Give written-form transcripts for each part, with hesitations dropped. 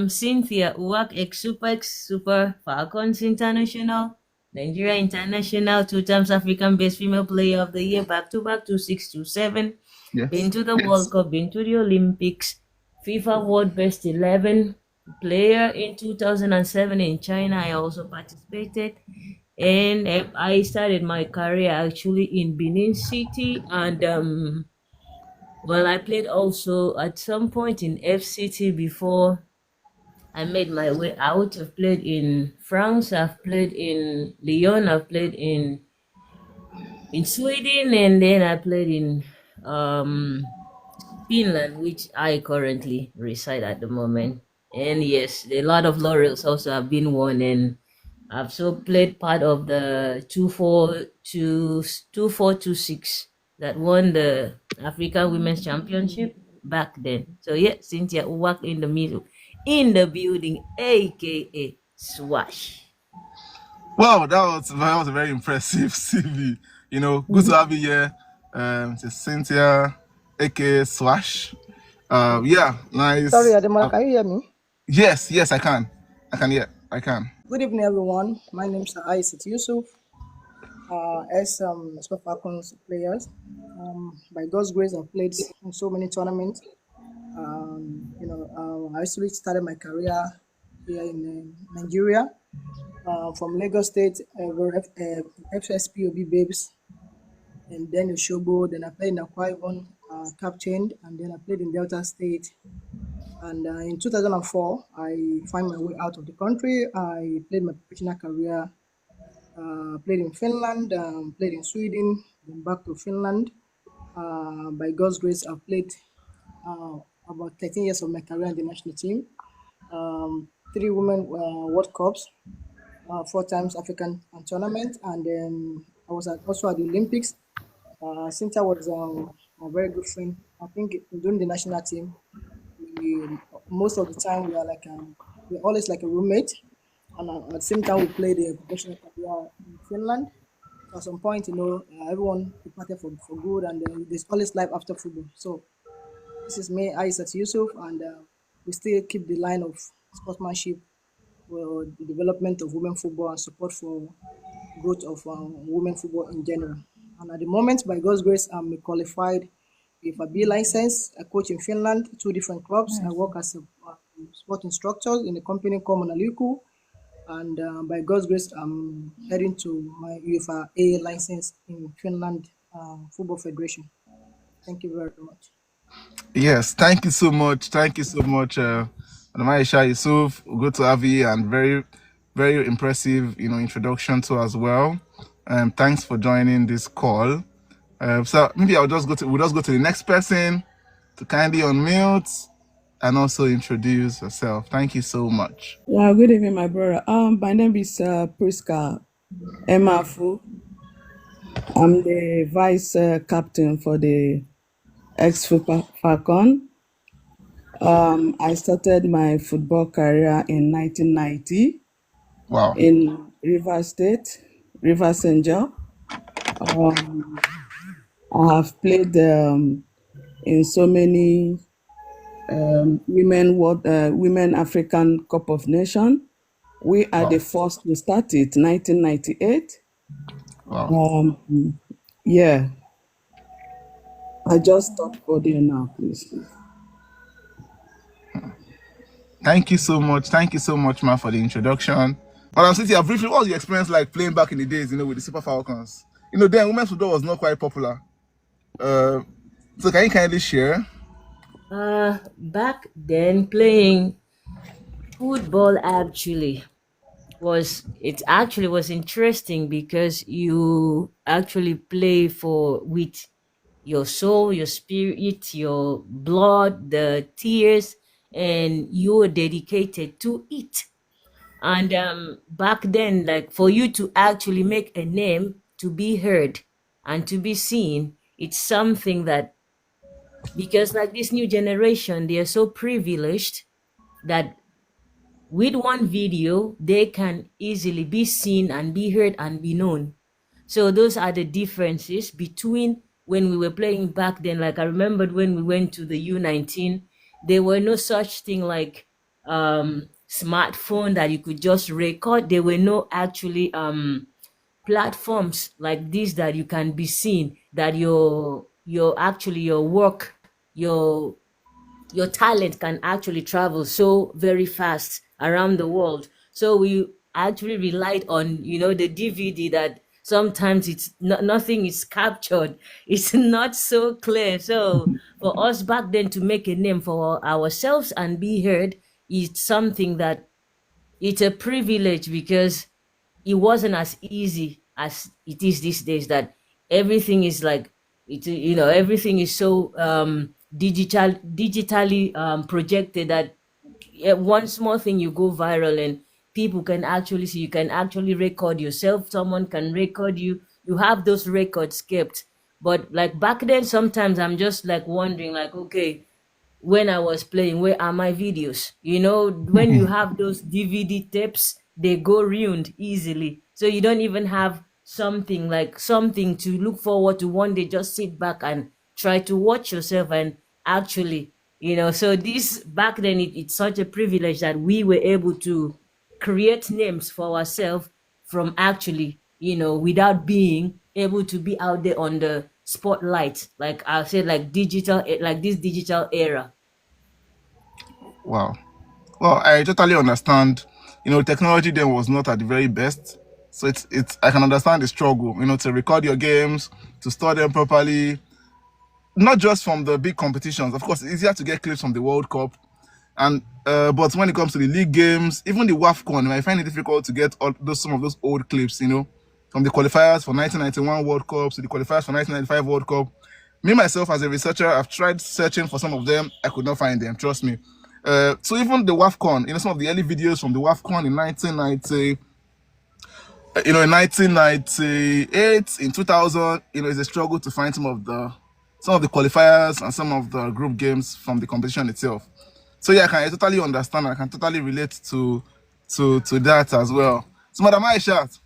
Cynthia, Uwak, Super Falcons International, Nigeria International, two times African Best Female Player of the Year, back to back, 2627. Been Yes. to the World Cup, been to the Olympics, FIFA World Best 11 player in 2007 in China. I also participated. And I started my career actually in Benin City, and well, I played also at some point in FCT before I made my way out. I've played in France, I've played in Lyon, I've played in Sweden, and then I played in um Finland, which I currently reside at the moment. And yes, a lot of laurels also have been won, and I've so played part of the 2426 that won the African Women's Championship back then. So yeah, Cynthia Uwak in the middle, in the building, aka Swash. Wow, that was a very impressive CV. Good to have you here. It's Cynthia, aka Swash. Yeah, Sorry, nice. Ademola, can you hear me? Yes, I can. I can. Good evening, everyone. My name is Ayisat Yusuf. As Super Falcons players, by God's grace, I've played in so many tournaments. I actually started my career here in Nigeria, from Lagos State, FSPOB Babes, and then Oshobo. Then I played in Akwa Ibom, captained, and then I played in Delta State. And in 2004, I found my way out of the country. I played my professional career, played in Finland, played in Sweden, then back to Finland. By God's grace, I've played about 13 years of my career in the national team, 3 Women World Cups, 4 times African tournament, and then I was also at the Olympics. Cynthia was a very good friend. I think during the national team, most of the time we're always like a roommate, and at the same time we played a professional career in Finland. So at some point, everyone departed for good, and there's always life after football. So this is me, Ayisat Yusuf, and we still keep the line of sportsmanship, well, the development of women football and support for growth of women football in general. And at the moment, by God's grace, I'm a qualified with a B license. I coach in Finland, 2 different clubs. I work as a sport instructor in a company called Monaliku. And by God's grace, I'm heading to my UEFA A license in Finland Football Federation. Thank you very much. Yes, thank you so much. Thank you so much, Onyinaya Yusuf. Good to have you, and very, very impressive, introduction to as well. Thanks for joining this call. So maybe we'll just go to the next person to kindly unmute and also introduce yourself. Thank you so much. Yeah, good evening, my brother. My name is Prisca Emeafu. I'm the vice captain for the Falcon. I started my football career in 1990. Wow. In Rivers State, Rivers Angel. I have played in so many Women African Cup of Nations. We are the first to start it, 1998. Wow. Yeah. I just stopped for there now, please. Thank you so much. Thank you so much, ma, for the introduction. Madam Cynthia, briefly, what was your experience like playing back in the days, with the Super Falcons? Then women's football was not quite popular. So can you kindly share? Back then, playing football actually was interesting because you actually play with your soul, your spirit, your blood, the tears, and you're dedicated to it. And back then, like, for you to actually make a name, to be heard and to be seen, it's something that, because like this new generation, they are so privileged that with one video they can easily be seen and be heard and be known. So those are the differences between when we were playing back then. Like, I remembered when we went to the U19, there were no such thing like smartphone that you could just record. There were no actually platforms like this that you can be seen, that your actually your work, your your talent can actually travel so very fast around the world. So we actually relied on, the DVD, that sometimes it's not, nothing is captured. It's not so clear. So for us back then to make a name for ourselves and be heard, is something that it's a privilege, because it wasn't as easy as it is these days, that everything is like everything is so digitally projected, that one small thing you go viral and people can actually see. You can actually record yourself, someone can record you, you have those records kept. But like back then, sometimes I'm just like wondering, like, okay, when I was playing, where are my videos? When you have those DVD tapes, they go ruined easily. So you don't even have something to look forward to one day. Just sit back and try to watch yourself and actually, so this back then, it's such a privilege that we were able to create names for ourselves from actually, without being able to be out there on the spotlight, like I said, like digital, like this digital era. Wow. Well, I totally understand. Technology then was not at the very best. So it's I can understand the struggle, to record your games, to store them properly, not just from the big competitions. Of course, it's easier to get clips from the World Cup, and but when it comes to the league games, even the WAFCON, I find it difficult to get some of those old clips, from the qualifiers for 1991 World Cup to the qualifiers for 1995 World Cup. Me myself, as a researcher, I've tried searching for some of them. I could not find them. Trust me. So even the WAFCON, some of the early videos from the WAFCON in 1990, in 1998, in 2000, it's a struggle to find some of the qualifiers and some of the group games from the competition itself. So yeah, I totally understand. I can totally relate to that as well. So Madam Aishat,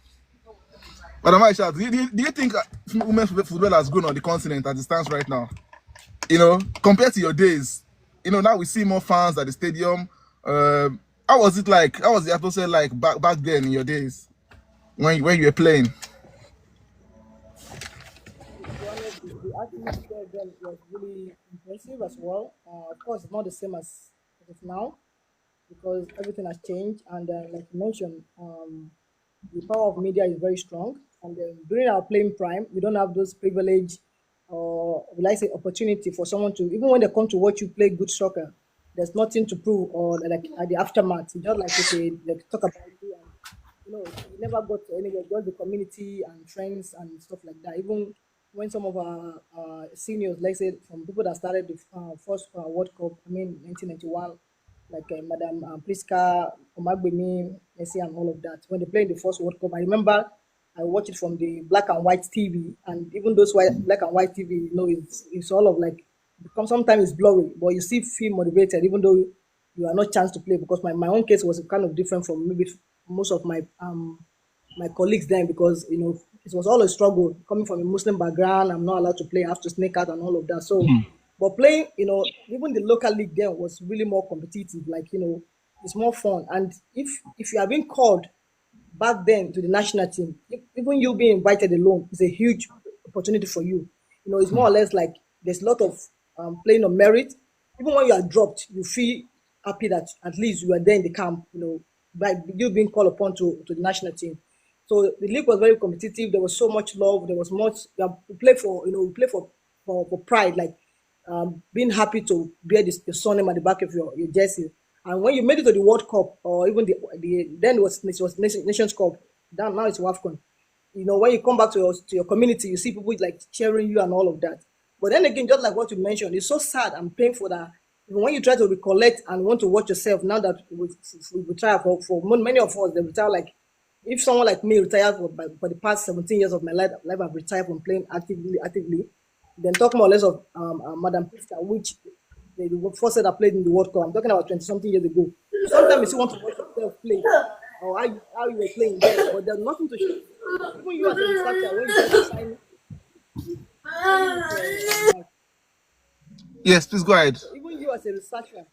do you think women's football has grown on the continent as it stands right now? Compared to your days, now we see more fans at the stadium. How was it like? How was the atmosphere like back then in your days when you were playing? To be honest, the atmosphere then was really impressive as well. Of course, it's not the same as it is now because everything has changed. And like you mentioned, the power of media is very strong. And during our playing prime, we don't have those privilege or, will I say, opportunity for someone to, even when they come to watch you play good soccer, there's nothing to prove or like at the aftermath. It's just like, okay, like talk about you and we never got to anywhere, just the community and friends and stuff like that. Even when some of our seniors, let's say from people that started the first World Cup, I mean 1991, like Madam Prisca, Omagbemi, Messi, and all of that, when they played the first World Cup, I remember I watched it from the black and white TV, and even those black and white TV, it's all of like, become sometimes it's blurry, but you still feel motivated, even though you are not chance to play. Because my own case was kind of different from maybe most of my colleagues then, because it was all a struggle coming from a Muslim background. I'm not allowed to play. I have to sneak out and all of that. So, but playing, even the local league then was really more competitive. Like it's more fun. And if you are being called back then to the national team, even you being invited alone is a huge opportunity for you. It's more or less like there's a lot of playing on merit. Even when you are dropped, you feel happy that at least you are there in the camp, by you being called upon to the national team. So the league was very competitive. There was so much love. There was much we play for, we play for pride, like being happy to bear the surname at the back of your jersey. And when you made it to the World Cup, or even the then it was Nations Cup, now it's WAFCON. When you come back to your community, you see people like cheering you and all of that. But then again, just like what you mentioned, it's so sad and painful that even when you try to recollect and want to watch yourself, now that we retire, for many of us, they retire. Like if someone like me retired for the past 17 years of my life, I've retired from playing actively. Then talk more or less of Madam Prisca, which the first set I played in the World Cup. I'm talking about 20 something years ago. Sometimes you still want to watch yourself play, or how you were playing there, but there's nothing to show. Even you as a researcher, when you try to sign with Yes, please go ahead. so even you as a researcher,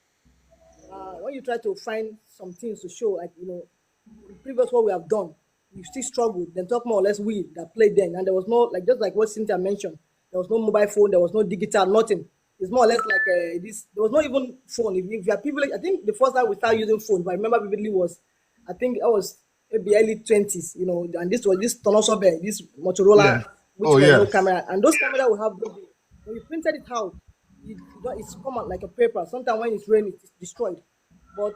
when you try to find some things to show, like previous what we have done, we still struggled. Then talk more or less we that played then, and there was no like just like what Cynthia mentioned, there was no mobile phone, there was no digital, nothing. It's more or less like this. There was not even phone. If you are privileged, I think the first time we started using phone, if I remember vividly, was I think I was maybe early 20s, and this was this Tonosobe, this Yeah. Motorola, which Oh were no yes. camera, and those camera we have those days, when you printed it out, it's come out like a paper. Sometimes when it's raining, it's destroyed. But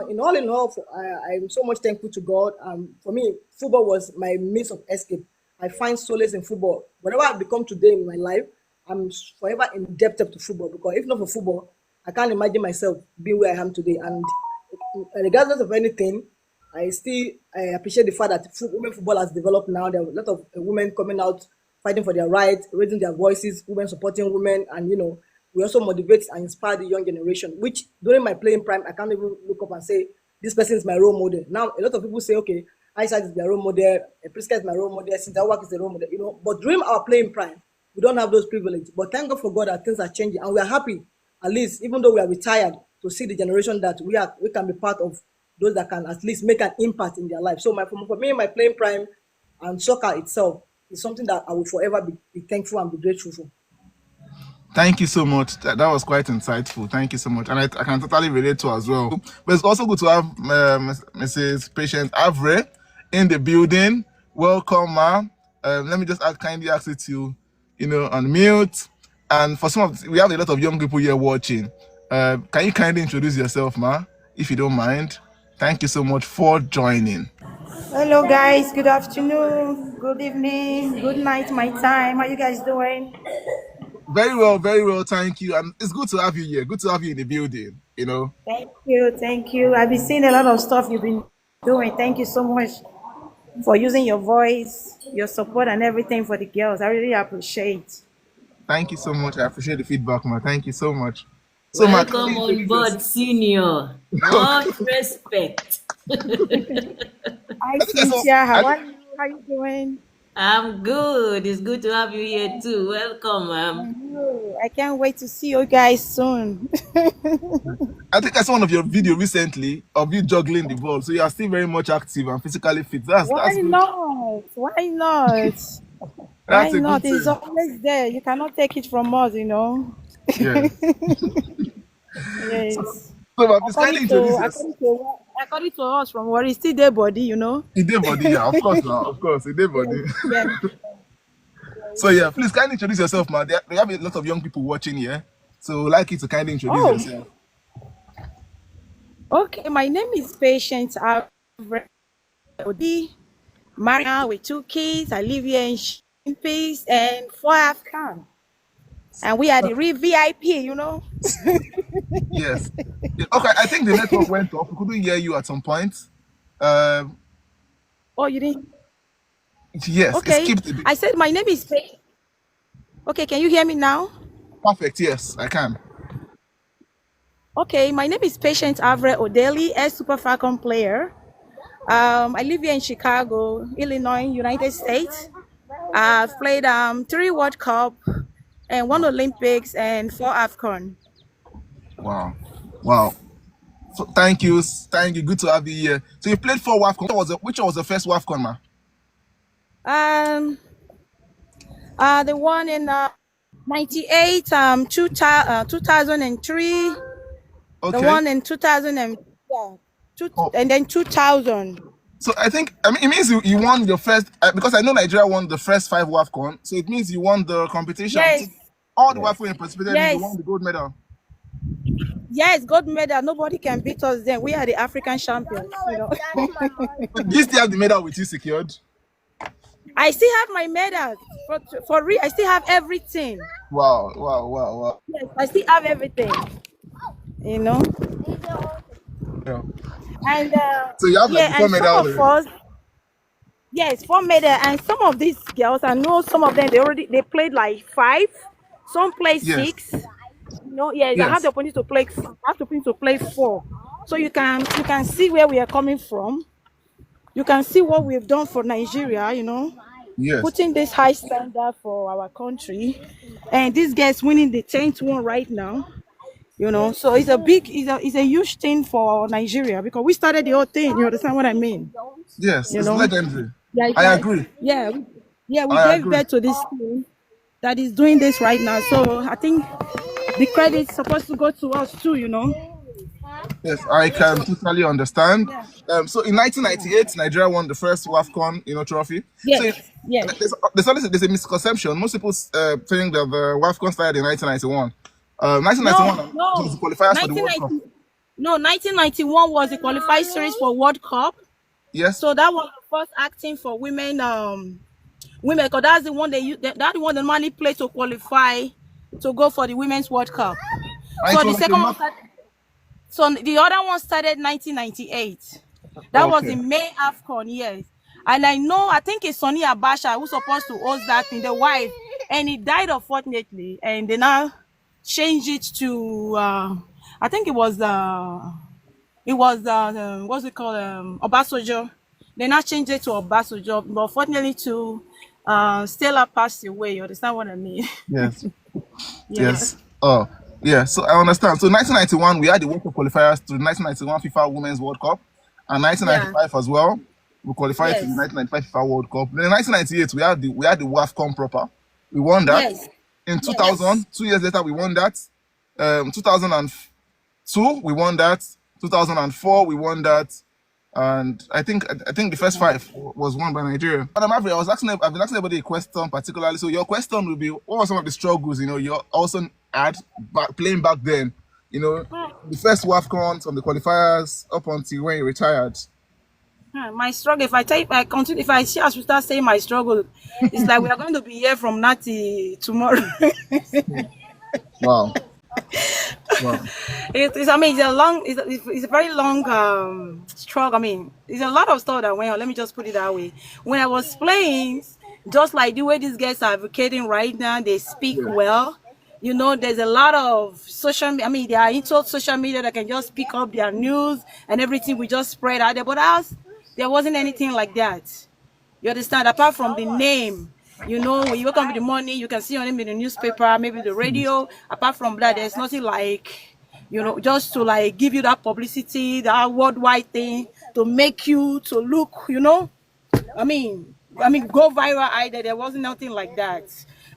in all, I'm so much thankful to God. For me, football was my means of escape. I find solace in football. Whatever I've become today in my life, I'm forever indebted to football, because if not for football, I can't imagine myself being where I am today. And regardless of anything, I appreciate the fact that women football has developed now. There are a lot of women coming out fighting for their rights, raising their voices, women supporting women, and we also motivate and inspire the young generation. Which during my playing prime, I can't even look up and say this person is my role model. Now a lot of people say, okay, Ayisat is their role model, Prisca is my role model, Cynthia Uwak is the role model. But during our playing prime, we don't have those privileges. But thank God for God that things are changing, and we are happy, at least even though we are retired, to see the generation that we can be part of, those that can at least make an impact in their life. So for me, my playing prime and soccer itself is something that I will forever be thankful and be grateful for. Thank you so much. That was quite insightful. Thank you so much. And I can totally relate to as well. But it's also good to have Mrs. Patient Avre in the building. Welcome, ma. Let me just kindly ask you to, unmute. And for we have a lot of young people here watching. Can you kindly introduce yourself, ma, if you don't mind? Thank you so much for joining. Hello guys, good afternoon, good evening, good night my time. How you guys doing? Very well, thank you. And it's good to have you here. Good to have you in the building, Thank you. I've been seeing a lot of stuff you've been doing. Thank you so much for using your voice, your support and everything for the girls. I really appreciate. Thank you so much. I appreciate the feedback, ma. Thank you so much. So, ma, can Welcome you on introduce board, yourself? senior. Much respect. Hi I think I saw. Cynthia, how are you? How you doing? I'm good. It's good to have you here too. Welcome, ma'am. I can't wait to see you guys soon. I think I saw one of your video recently of you juggling the ball. So you are still very much active and physically fit. Why That's good. not? Why not? Why That's a not? good It's thing. always there. You cannot take it from us. Yes. So, Yes. so ma, please kindly According introduce to yourself. according to according to us from what is still their body. In day body, yeah, of course, now, of course, in day body. Yes, yes. So yeah, please kindly introduce yourself, ma. They have a lot of young people watching here. So I'd like you to kindly introduce Oh, yourself. okay. My name is Patient Avre-Odili, married now with 2 kids. I live here in Peace and 4 Afghan. And we are the real VIP. Yes. Yeah, okay, I think the network went off. We couldn't hear you at some point. Um, Oh, you didn't? yes, it Okay. skipped a bit. I said my name is Patient. Okay, can you hear me now? Perfect. Yes, I can. Okay, my name is Patient Avre-Odili, a Super Falcon player. I live here in Chicago, Illinois, United States. I've played 3 World Cup and 1 Olympics and 4 AFCON. Wow. Wow. So thank you. Thank you. Good to have you here. So you played 4 WAFCON. Which one was the first WAFCON, ma? Um, the one in 98, 2003, the Okay. one in 2000 Oh, and then 2000. so I mean, it means you won your first, because I know Nigeria won the first 5 WAFCON. So it means you won the competition. So Yes, all the WAFCON you participated in, you won yes, the gold medal. yes, gold medal. Nobody can beat us then. We are the African champions. Oh, so do you still have the medal with you secured? I still have my medal for real. I still have everything. Wow, wow, wow, wow. Yes, I still have everything. You know, Yeah. and So you have like the yeah, four and some medals of already. us, yes, for medal, and some of these girls, I know some of them they played like 5, some play Yes, 6. Yes, I have the yes, opportunity to play. I have the opportunity to play 4. So you can see where we are coming from. You can see what we've done for Nigeria. yes, Putting this high standard for our country, and this guy's winning the 10th one right now. You know, so it's a huge thing for Nigeria because we started the whole thing. You understand what I mean? Yes, You it's know, legendary. yeah, I agree. yeah, we I gave agree. birth to this team that is doing this right now. So I think the credit's supposed to go to us too. You know. Yes, I can totally understand. Yeah. So in 1998, Nigeria won the first WAFCON, trophy. So Yes. Yes. there's a misconception. Most people think that the WAFCON started in 1991. No, 1991 was the no. qualifiers for the World Cup. 1990. No, 1991 was the qualified series for World Cup. Yes, So that was the first acting for women. Women, because that's the one that's the one they normally play to qualify to go for the Women's World Cup. and So it the was like a second one knock. started, so the other one started 1998. That was Okay. the May AFCON, yes. And I think it's Sonny Abasha who's supposed to host that thing, the wife, and he died unfortunately. And they now changed it to, I think it was what's it called, Obasanjo. They now changed it to Obasanjo, but unfortunately to Stella passed away. You understand what I mean? Yes. Yeah. Yes. Oh, yeah. So I understand. So 1991, we had the World Cup qualifiers to the 1991 FIFA Women's World Cup, and Yeah. 1995 as well. We qualified to the Yes. 1995 FIFA World Cup. Then in 1998, we had the WAFCON proper. We won that. Yes. In Yes. 2000, 2 years later, we won that. 2002, we won that. 2004, we won that. And I think the first five was won by Nigeria. Madam Avre, I've been asking everybody a question particularly. So your question will be, what were some of the struggles you also had playing back then? The first WAFCON from the qualifiers up until when you retired. My struggle. If I continue, if I should start saying my struggle, it's like we are going to be here from now till tomorrow. Wow, wow. I mean, it's a very long struggle. I mean, it's a lot of stuff that went on. Let me just put it that way. When I was playing, just like the way these guys are advocating right now, they speak Yeah, well. You know, there's a lot of I mean, they are into social media that can just pick up their news and everything. We just spread out there. But us, there wasn't anything like that. You understand? Apart from the name, when you wake up in the morning, you can see your name in the newspaper, maybe the radio. Apart from that, there's nothing like, just to like give you that publicity, that worldwide thing to make you to look, I mean, go viral either. There wasn't nothing like that.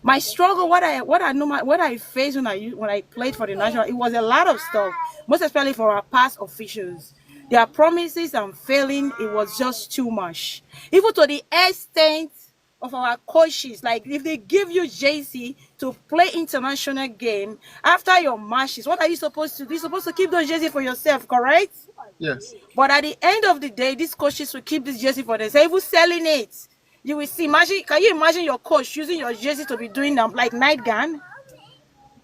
My struggle, what I faced when I played for the national, it was a lot of stuff, most especially for our past officials. Their promises and failing, it was just too much. Even to the extent of our coaches, like if they give you JC to play international game after your matches, what are you supposed to do? You're supposed to keep those JC for yourself, correct? yes, But at the end of the day, these coaches will keep this jersey for themselves, even selling it. You will see. Can you imagine your coach using your jersey to be doing like nightgown?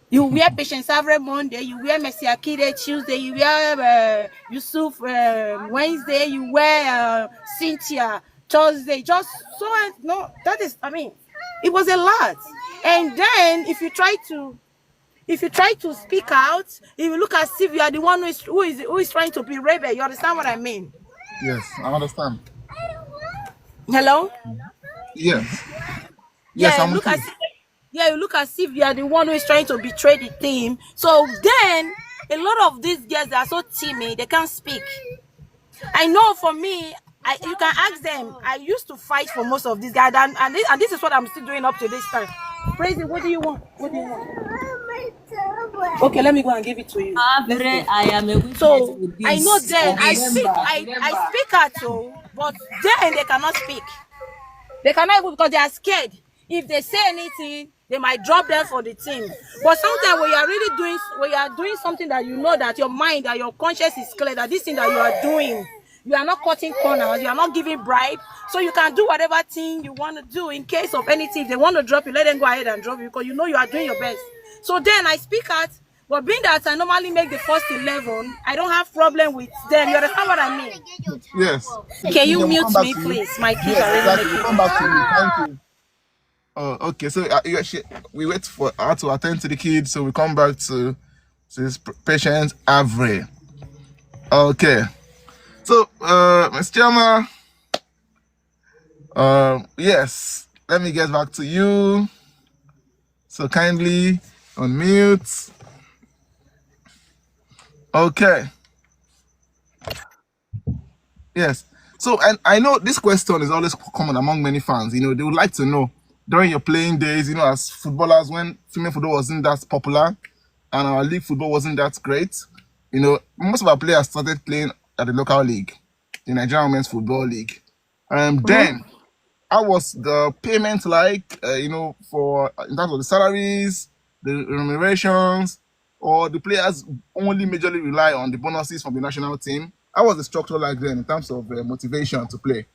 You wear Patience Avre Monday, you wear Messi Akide Tuesday, you wear Yusuf Wednesday, you wear Cynthia Thursday. Just so no, that is. I mean, it was a lot. And then if you try to speak out, if you look as if you are the one who is trying to be rebel. You understand what I mean? yes. I understand. Hello? Yes, yes. Yeah, I'm with you. you look as if you are the one who is trying to betray the team. So then a lot of these girls they are so timid, they can't speak. I know for me, you can ask them. I used to fight for most of these guys, and this is what I'm still doing up to this time. Praise it. What do you want? What do you want? Okay, let me go and give it to you. Let's Avre, go. I am a witness So to I know this. then Remember. I speak out, so but then they cannot speak. They cannot even because they are scared. If they say anything, they might drop them for the team. But sometimes when you are doing something that you know that your mind, that your conscience is clear, that this thing that you are doing, you are not cutting corners, you are not giving bribe, so you can do whatever thing you want to do in case of anything. If they want to drop you, let them go ahead and drop you because you know you are doing your best. So then I speak out, but being that I normally make the first 11, I don't have problem with them. You understand what I mean? Yes. Can you Cynthia, we'll come mute back me, to you. please? My kids Yes, are really exactly. We'll making come noise. back to you. Thank you. Oh, okay. So we wait for her to attend to the kids, so we come back to this patient Avre. Okay. So, Ms. Chama, yes, let me get back to you. So kindly unmute. Okay. Yes. So, and I know this question is always common among many fans. You know, they would like to know during your playing days, you know, as footballers, when female football wasn't that popular and our league football wasn't that great, you know, most of our players started playing at the local league, the Nigerian Women's Football League. Mhm. Then, how was the payment like, you know, for in terms of the salaries, the remunerations, or the players only majorly rely on the bonuses from the national team? How was the structure like then in terms of motivation to play?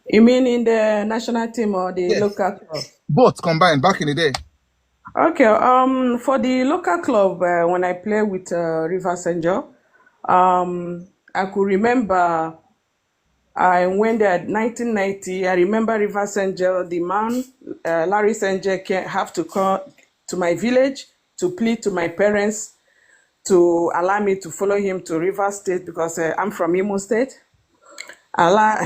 You mean in the national team or the Yes. local club? Both combined back in the day. Okay, for the local club, when I play with Rivers Angel, I could remember I went there at 1990. I remember Rivers Angel, the man, Larry Angel, have to come to my village to plead to my parents to allow me to follow him to Rivers State because I'm from Imo State. Allow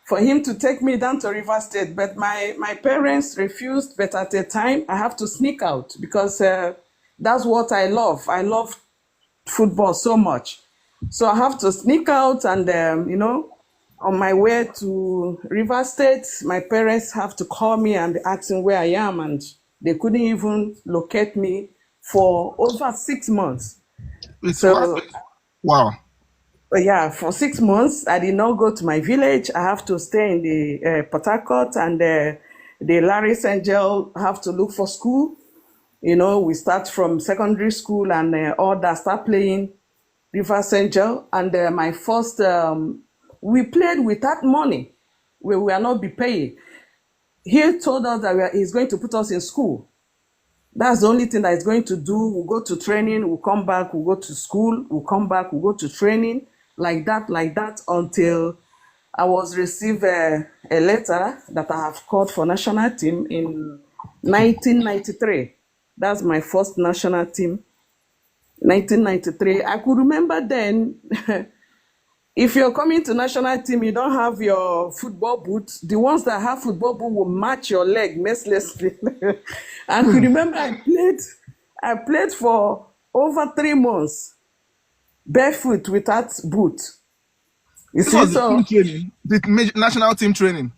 for him to take me down to River State, but my parents refused. But at the time, I have to sneak out because that's what I love. I love football so much, so I have to sneak out. And on my way to River State, my parents have to call me and ask me where I am, and they couldn't even locate me for over 6 months. It's what? So Wow. yeah, for 6 months, I did not go to my village. I have to stay in the Port Harcourt, and the Larry Angel have to look for school. You know, we start from secondary school and all that, start playing River Angel. And my first, we played without money. We were not be paying. He told us that he's going to put us in school. That's the only thing that he's going to do. We'll go to training, we'll come back, we'll go to school, we'll come back, we'll go to training, like that, until I was received a letter that I have called for national team in 1993. That's my first national team, 1993. I could remember then, if you're coming to national team, you don't have your football boots. The ones that have football boot will match your leg mercilessly. I could remember I played for over 3 months barefoot without boot. You This see, was the team so training, the national team training.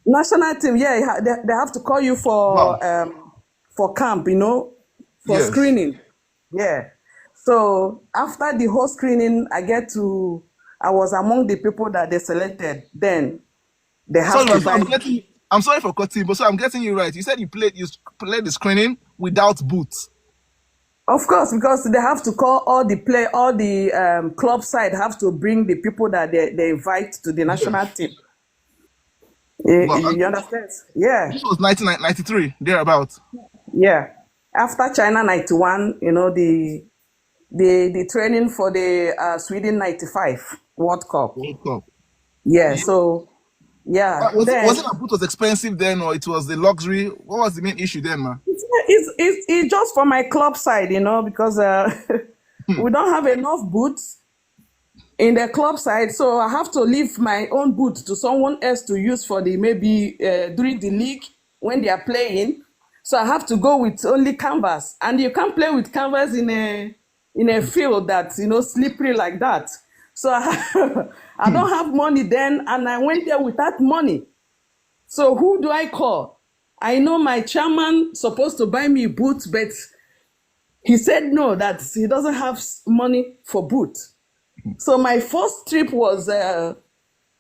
national team, yeah, they have to call you Wow. for camp, for Yes. screening. Yeah. So after the whole screening, I was among the people that they selected. Then they have Sorry, to man. So buy. I'm sorry for cutting, but so I'm getting you right. You said you played the screening without boots. Of course, because they have to call all the club side have to bring the people that they invite to the national Yes. team. You, Wow. And you understand? Yeah, this was 1993, thereabout. yeah. After China 91, the training for the Sweden 95 World Cup. World Cup. Yeah, so yeah, Was it then that boot was expensive then, or it was the luxury? What was the main issue then, man? it's just for my club side, because we don't have enough boots in the club side, so I have to leave my own boot to someone else to use for the maybe during the league when they are playing. So I have to go with only canvas, and you can't play with canvas in a field that's slippery like that. So I don't have money then, and I went there without money. So who do I call? I know my chairman supposed to buy me boots, but he said no, that he doesn't have money for boots. So my first trip was,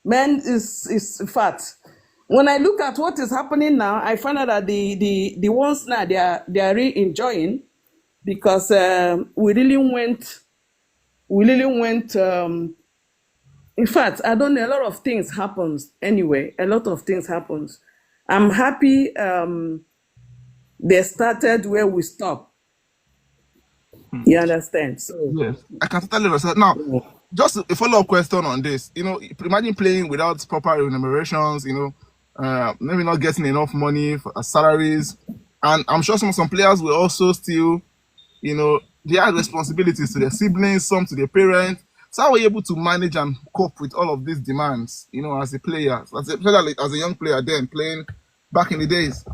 man, is in fact, when I look at what is happening now, I find out that the ones now they are really enjoying, because we really went. In fact, I don't know. A lot of things happens anyway. A lot of things happens. I'm happy they started where we stopped. You understand? So Yes, I can totally understand. Now, just a follow-up question on this. Imagine playing without proper remunerations. Maybe not getting enough money for salaries, and I'm sure some players will also still, they have responsibilities to their siblings, some to their parents. So how were you able to manage and cope with all of these demands? As a player, especially as a young player, then playing back in the days.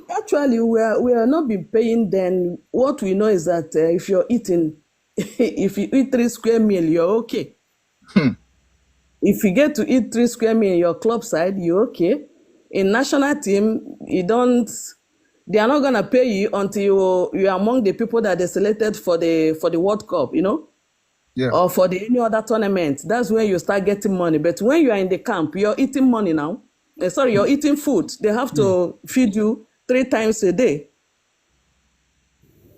Actually, we are not been paying. Then what we know is that if you're eating, if you eat 3 square meal, you're okay. If you get to eat 3 square meal in your club side, you're okay. In national team, you don't. They are not gonna pay you until you are among the people that they selected for the World Cup. Yeah. Or for any other tournament. That's when you start getting money. But when you are in the camp, you're eating money now. Sorry, you're eating food. They have to feed you 3 times a day.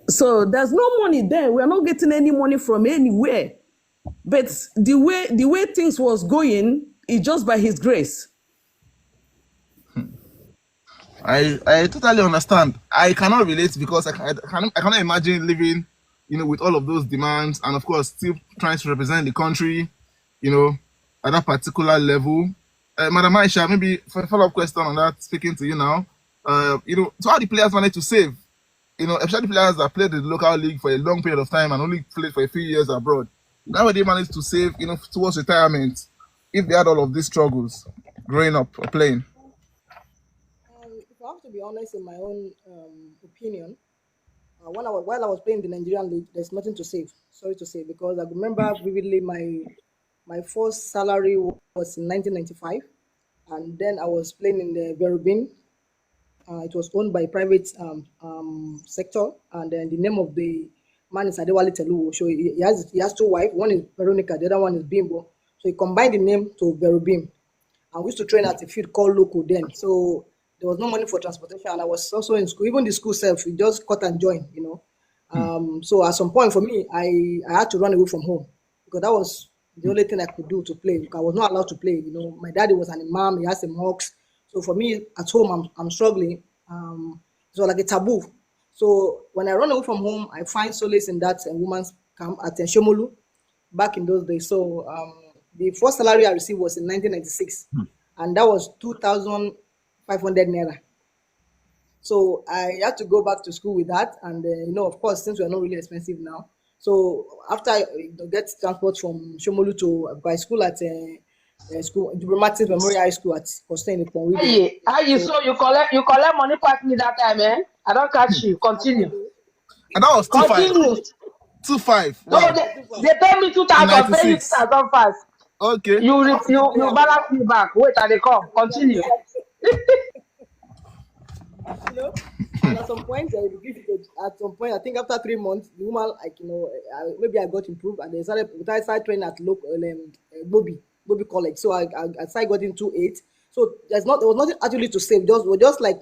So there's no money there. We're not getting any money from anywhere. But the way things was going is just by his grace. I totally understand. I cannot relate because I cannot imagine living, with all of those demands and of course still trying to represent the country, you know, at that particular level. Madam Aisha, maybe for a follow-up question on that, speaking to you now. So how the players manage to save? Especially players that played in the local league for a long period of time and only played for a few years abroad. How would they manage to save, towards retirement if they had all of these struggles growing up or playing? If I have to be honest, in my own opinion, while I was playing the Nigerian league, there's nothing to save. Sorry to say, because I remember vividly my first salary was in 1995, and then I was playing in the Verubin. It was owned by private sector, and then the name of the man is Adewale Telu. So he has two wives. One is Veronica, the other one is Bimbo. So he combined the name to Verubim. And we used to train at a field called Loco then. So there was no money for transportation, and I was also in school. Even the school self, we just cut and join. So at some point for me, I had to run away from home because that was the only thing I could do to play. Because I was not allowed to play. My daddy was an imam, he has a mosque. So for me at home, I'm struggling. It was like a taboo. So when I run away from home, I find solace in that woman's camp at Shomolu back in those days. So the first salary I received was in 1996, and that was 2,500 naira. So I had to go back to school with that, and of course, since we're not really expensive now. So after I get transport from Shomolu to by school at school, Diplomatic Memorial High School at Costa in Iponwido. Hey, how you So so you collect money pass me that time, eh? I don't catch you. Continue. And that was 2-5. Continue. 2-5. No, Wow. they pay me In 2,000, pay you 96. 2,000 fast. Okay. You I re- used to you play. you balance me back. Wait, and they come. Continue. And at some point, at some point, I think after 3 months, the woman, maybe I got improved, and I started training at local Bobby College. So I started getting 2.8. So there was nothing actually to save. Just like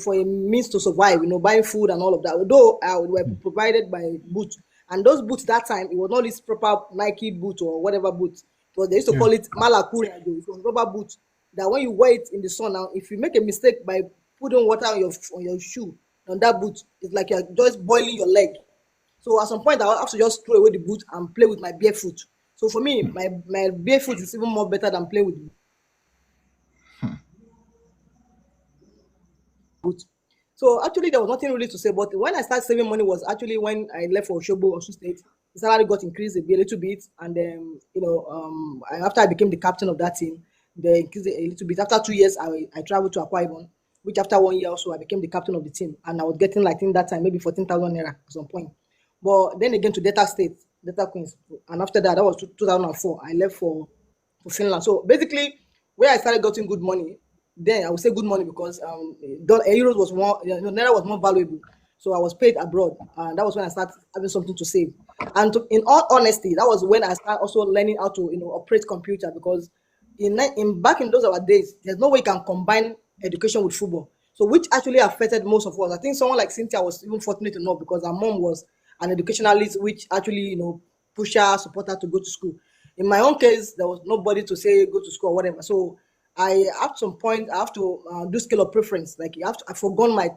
for a means to survive, buying food and all of that. Although we were provided by boots, and those boots that time it was not this proper Nike boot or whatever boot. But they used to call it malakuri. It was rubber boot that when you wear it in the sun now, if you make a mistake by putting water on your shoe on that boot, it's like you're just boiling your leg. So at some point, I have to just throw away the boot and play with my bare foot. So for me, my bare foot is even more better than playing with boot. So actually, there was nothing really to say. But when I started saving money was actually when I left for Oshobo, Osun State. The salary got increased a little bit, and then after I became the captain of that team, they increased it a little bit. After 2 years, I traveled to Akwa Ibom, which after 1 year also I became the captain of the team, and I was getting like in that time maybe 14,000 naira at some point. But then again to Delta State, Delta Queens, and after that was 2004. I left for Finland. So basically, where I started getting good money, then I would say good money because euros was more, naira was more valuable. So I was paid abroad, and that was when I started having something to save. And in all honesty, that was when I started also learning how to operate computer, because in back in those our days, there's no way you can combine education with football. So which actually affected most of us. I think someone like Cynthia was even fortunate enough because her mom was an educationalist, which actually push her, support her to go to school. In my own case, there was nobody to say go to school or whatever. So at some point I have to do scale of preference. Like I forgone my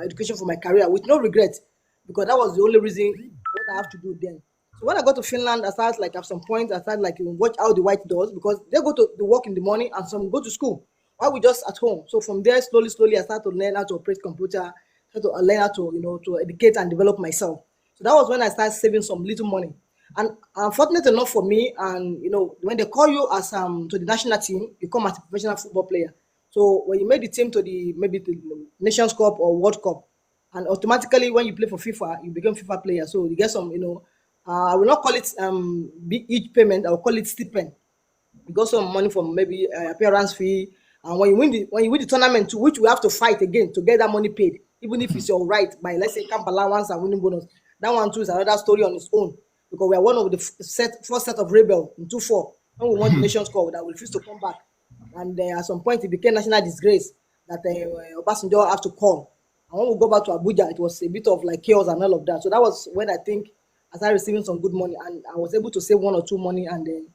education for my career with no regret, because that was the only reason what I have to do then. So when I got to Finland, I started like at some point I started like watch out the white doors, because they go to the work in the morning and some go to school. Why we just at home? So from there, slowly I started to learn how to operate computer, start to learn how to to educate and develop myself. So that was when I started saving some little money. And unfortunate enough for me, and when they call you as to the national team, you come as a professional football player. So when you made the team to the maybe the Nations Cup or World Cup, and automatically when you play for FIFA, you become FIFA player. So you get some, I will not call it big each payment. I will call it stipend. You got some money from maybe appearance fee, and when you win the tournament, to which we have to fight again to get that money paid, even if it's your right by, let's say, camp allowance and winning bonus. That one too is another story on its own, because we are one of the first set of rebel in 2-4 when we won the Nations Cup that we refused to come back, and at some point it became national disgrace that Obasanjo have to call. And when we go back to Abuja, it was a bit of like chaos and all of that. So that was when I think I started receiving some good money, and I was able to save one or two money, and then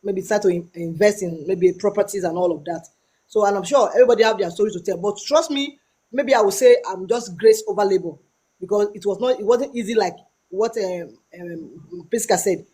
maybe start to invest in maybe properties and all of that. So, and I'm sure everybody have their stories to tell. But trust me, maybe I would say I'm just grace over labor, because it wasn't easy like what Prisca said.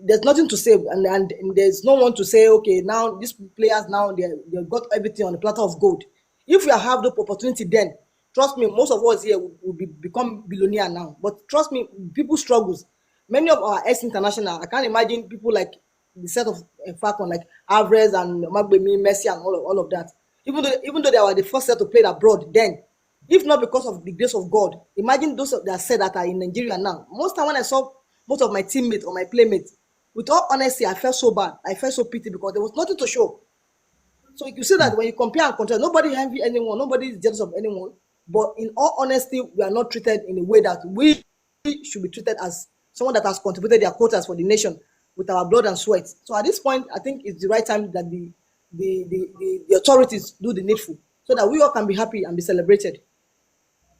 There's nothing to say, and there's no one to say, okay, now these players now they've got everything on the platter of gold. If you have the opportunity, then trust me, most of us here will become billionaire now. But trust me, people struggles. Many of our ex-international, I can't imagine people like the set of Falcons like Avres and Magbemi, Messi, and all of that. Even though they were the first set to play abroad, then, if not because of the grace of God, imagine those that said that are in Nigeria now. Most time when I saw most of my teammates or my playmates, with all honesty, I felt so bad. I felt so pity, because there was nothing to show. So you see that when you compare and contrast, nobody envy anyone, nobody is jealous of anyone. But in all honesty, we are not treated in a way that we should be treated as someone that has contributed their quotas for the nation with our blood and sweat. So at this point, I think it's the right time that the authorities do the needful, so that we all can be happy and be celebrated.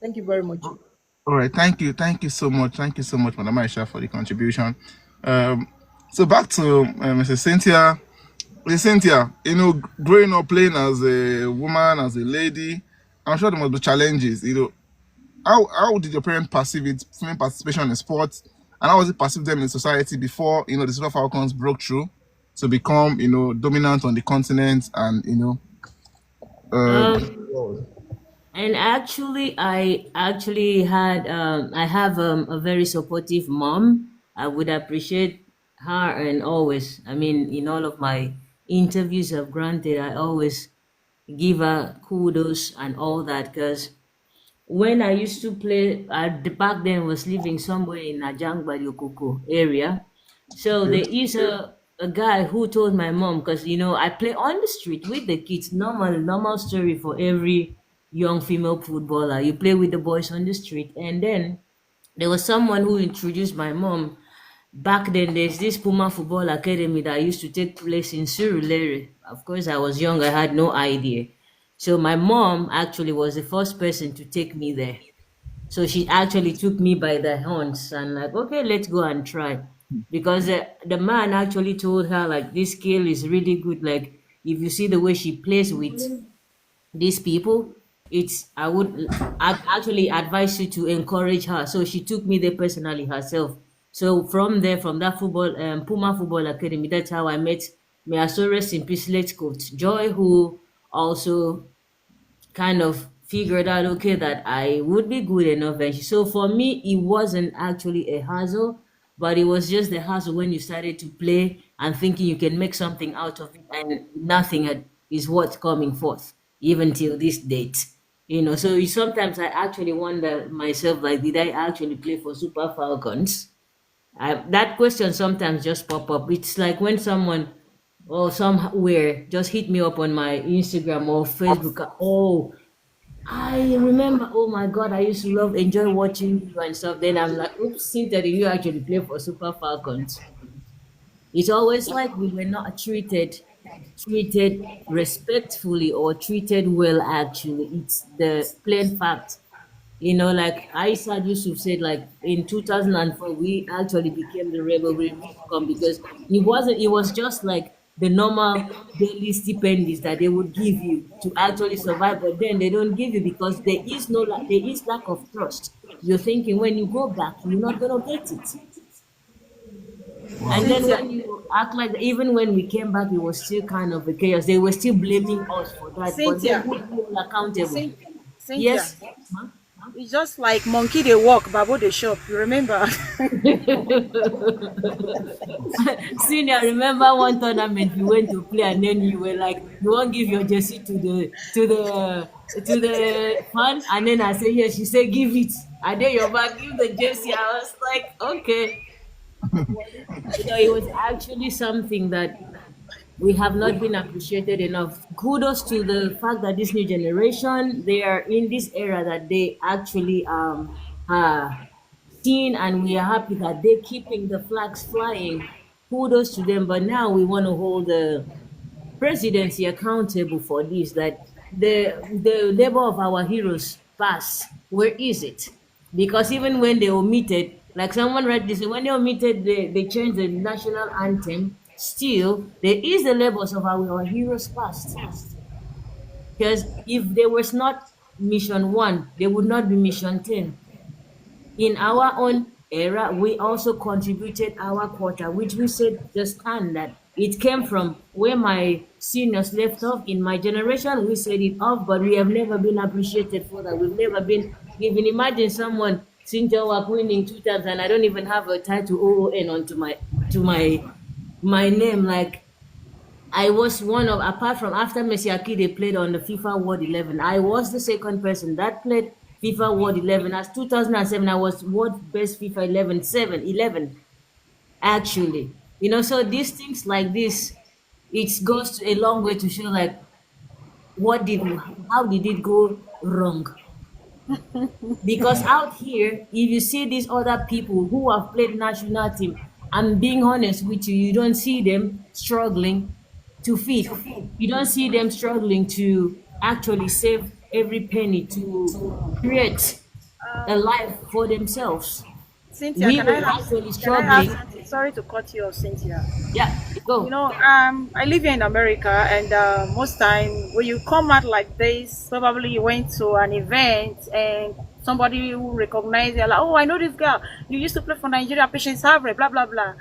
Thank you very much. All right, thank you so much, Madam Aisha, for the contribution. Um, so back to Mrs. Cynthia. Cynthia, growing up playing as a woman, as a lady, I'm sure there must be challenges. How did your parents perceive it, female participation in sports, and how was it perceived them in society before the Super Falcons broke through to become dominant on the continent and Um, and actually, I have a very supportive mom. I would appreciate her, and always, I mean, in all of my interviews I've granted, I always give her kudos and all that, because when I used to play, back then was living somewhere in Ajangbadi Okoko area. So there is a guy who told my mom, because I play on the street with the kids. Normal story for every young female footballer. You play with the boys on the street, and then there was someone who introduced my mom. Back then, there's this Puma Football Academy that used to take place in Surulere. Of course, I was young, I had no idea. So my mom actually was the first person to take me there. So she actually took me by the horns and like, okay, let's go and try. Because the man actually told her like this skill is really good. Like if you see the way she plays with these people, I'd actually advise you to encourage her. So she took me there personally herself. So from there, from that Puma Football Academy, that's how I met my Asores in Peace late coach Joy, who also kind of figured out okay that I would be good enough. And so for me, it wasn't actually a hassle, but it was just the hassle when you started to play and thinking you can make something out of it, and nothing is what's coming forth even till this date. So sometimes I actually wonder myself, like, did I actually play for Super Falcons? That question sometimes just pop up. It's like when someone or somewhere just hit me up on my Instagram or Facebook. Oh, I remember, oh my God, I used to enjoy watching you and stuff. Then I'm like, oops, Cynthia, did you actually play for Super Falcons? It's always like we were not treated respectfully or treated well, actually. It's the plain fact. Like Ayisat Yusuf said, like in 2004, we actually became the rebel we refused to come, because it was just like the normal daily stipends that they would give you to actually survive, but then they don't give you because there is lack of trust. You're thinking when you go back, you're not gonna get it. And then Cynthia, when you act like, even when we came back, it was still kind of a chaos. They were still blaming us for that, but then Cynthia, who hold accountable? Cynthia, Yes, huh? It's just like monkey they walk, babo they shop. You remember? Senior, remember one tournament you went to play and then you were like, you won't give your jersey to the fan, and then I say yes. You say give it, and then your back give the jersey. I was like, okay. It was actually something that we have not been appreciated enough. Kudos to the fact that this new generation, they are in this era that they actually are seen, and we are happy that they're keeping the flags flying. Kudos to them. But now we want to hold the presidency accountable for this, that the labor of our heroes past, where is it? Because even when they omitted, like someone read this, when they omitted, they changed the national anthem, still there is the labors of our heroes past. Because if there was not mission 1, there would not be mission 10. In our own era, we also contributed our quota, which we said just stand that it came from where my seniors left off. In my generation, we said it off, but we have never been appreciated for that. We've never been given. Imagine someone Cynthia Uwak winning 2 times, and I don't even have a title OON onto my name. Like, I was one of, apart from after Messi Akide played on the FIFA World 11, I was the second person that played FIFA World 11. As 2007, I was world best FIFA 11, 11, actually. So these things like this, it goes to a long way to show like how did it go wrong? Because out here, if you see these other people who have played national team, I'm being honest with you, you don't see them struggling to feed. You don't see them struggling to actually save every penny to create a life for themselves. Cynthia, We can I were have actually can I have struggling. something? Sorry to cut you off, Cynthia. Yeah, go. I live here in America, and most time when you come out like this, probably you went to an event and somebody who recognized you, like, oh, I know this girl. You used to play for Nigeria, Patience Havre, blah blah blah.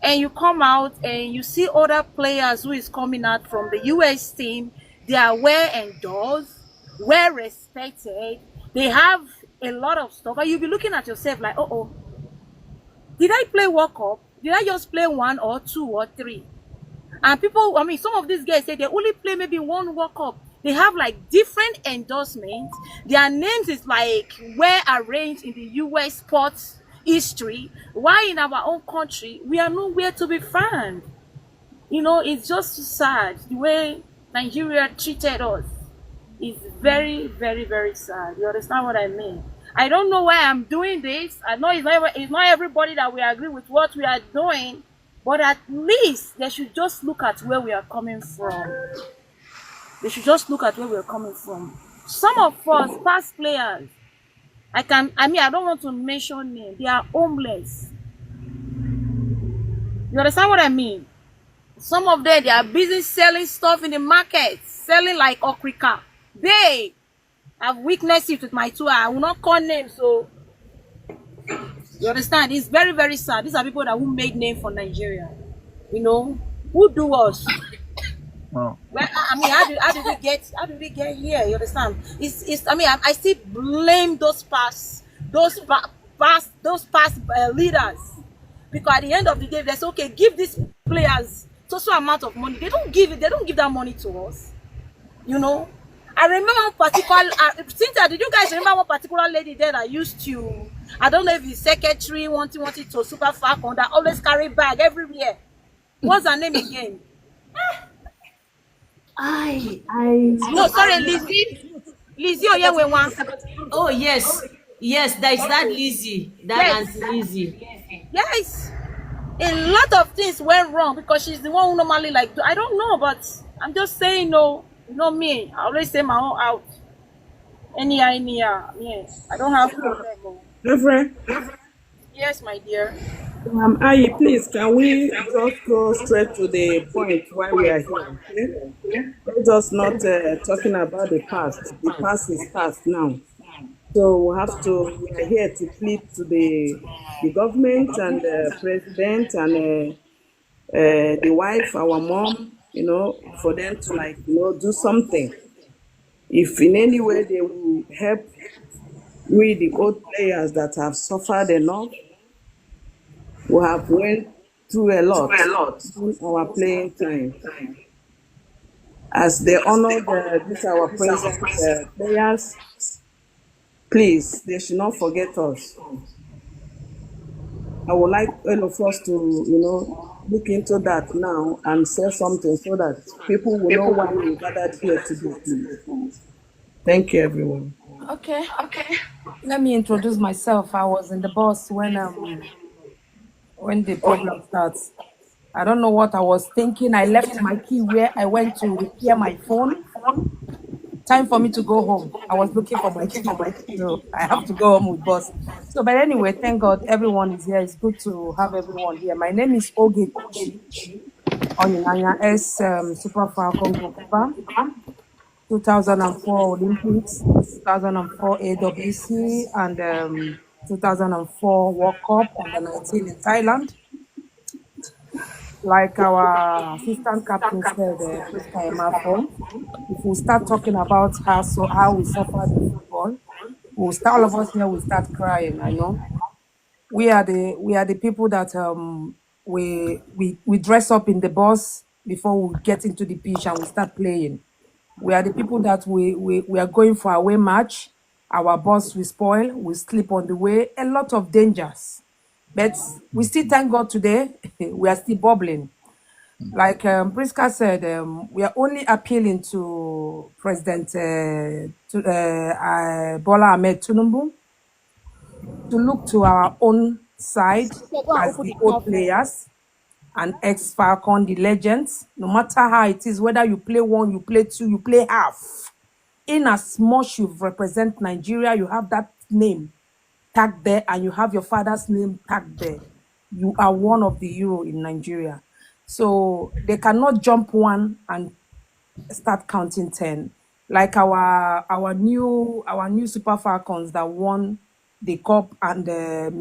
And you come out and you see other players who is coming out from the US team. They are well endorsed, well respected. They have a lot of stuff, and you'll be looking at yourself like, oh, did I play World Cup? Did I just play 1 or 2 or 3? And people, I mean, some of these guys say they only play maybe 1 World Cup. They have like different endorsements. Their names is like well arranged in the US sports history. Why in our own country, we are nowhere to be found? It's just sad the way Nigeria treated us. It's very, very, very sad. You understand what I mean? I don't know why I'm doing this. I know it's not everybody that we agree with what we are doing, but at least they should just look at where we are coming from. They should just look at where we are coming from. Some of us past players, I don't want to mention names. They are homeless. You understand what I mean? Some of them, they are busy selling stuff in the market, selling like okrika. They have witnessed it with my tour. I will not call names, so you understand? It's very, very sad. These are people that who made name for Nigeria. Who do us? Wow. Well, I mean, how did we get here? You understand? I still blame those past leaders, because at the end of the day, they say, okay, give these players so amount of money. They don't give that money to us. I remember one particular, Cynthia, did you guys remember one particular lady there that used to, I don't know if it's secretary, wanted to Super Falcon, that always carry bag everywhere. What's her name again? No, sorry, Lizzie Oyewewan. Oh, yes. Yes, that Lizzie. That Yes. Auntie Lizzie. Yes. A lot of things went wrong because she's the one who normally I don't know, but I'm just saying, no, not me. I always say my own out. Anyhow, yes. I don't have problem. Reverend, Yes, my dear. Ayi, please, can we just go straight to the point why we are here? Okay? We're just not talking about the past. The past is past now. So we are here to plead to the government and the president and the wife, our mom, for them to do something. If in any way they will help We, the old players that have suffered enough, we have went through a lot in our playing time. As they honored these our present players, please, they should not forget us. I would like all of us to, look into that now and say something so that people will know why we gathered here today, please. Thank you, everyone. Okay. Let me introduce myself. I was in the bus when the program starts. I don't know what I was thinking. I left my key where I went to repair my phone. Time for me to go home. I was looking for my key. So I have to go home with bus. So, but anyway, thank God everyone is here. It's good to have everyone here. My name is Ogechukwu Onyinaya, Super Falcon goalkeeper. 2004 Olympics, 2004 AWC, and 2004 World Cup under 19 in Thailand. Like our assistant captain said, Prisca Emeafu, if we start talking about how we suffered in football, we'll start, all of us here will start crying. I know we are the people that we dress up in the bus before we get into the pitch and we start playing. We are the people that we are going for away match. Our bus will spoil, we sleep on the way, a lot of dangers. But we still thank God today, we are still bubbling. Like Prisca said, we are only appealing to President Bola Ahmed Tinubu to look to our own side as the old players and ex-Falcon, the legends. No matter how it is, whether you play one, you play two, you play half. In as much you represent Nigeria, you have that name tagged there and you have your father's name tagged there. You are one of the hero in Nigeria. So they cannot jump one and start counting 10. Like our new Super Falcons that won the cup and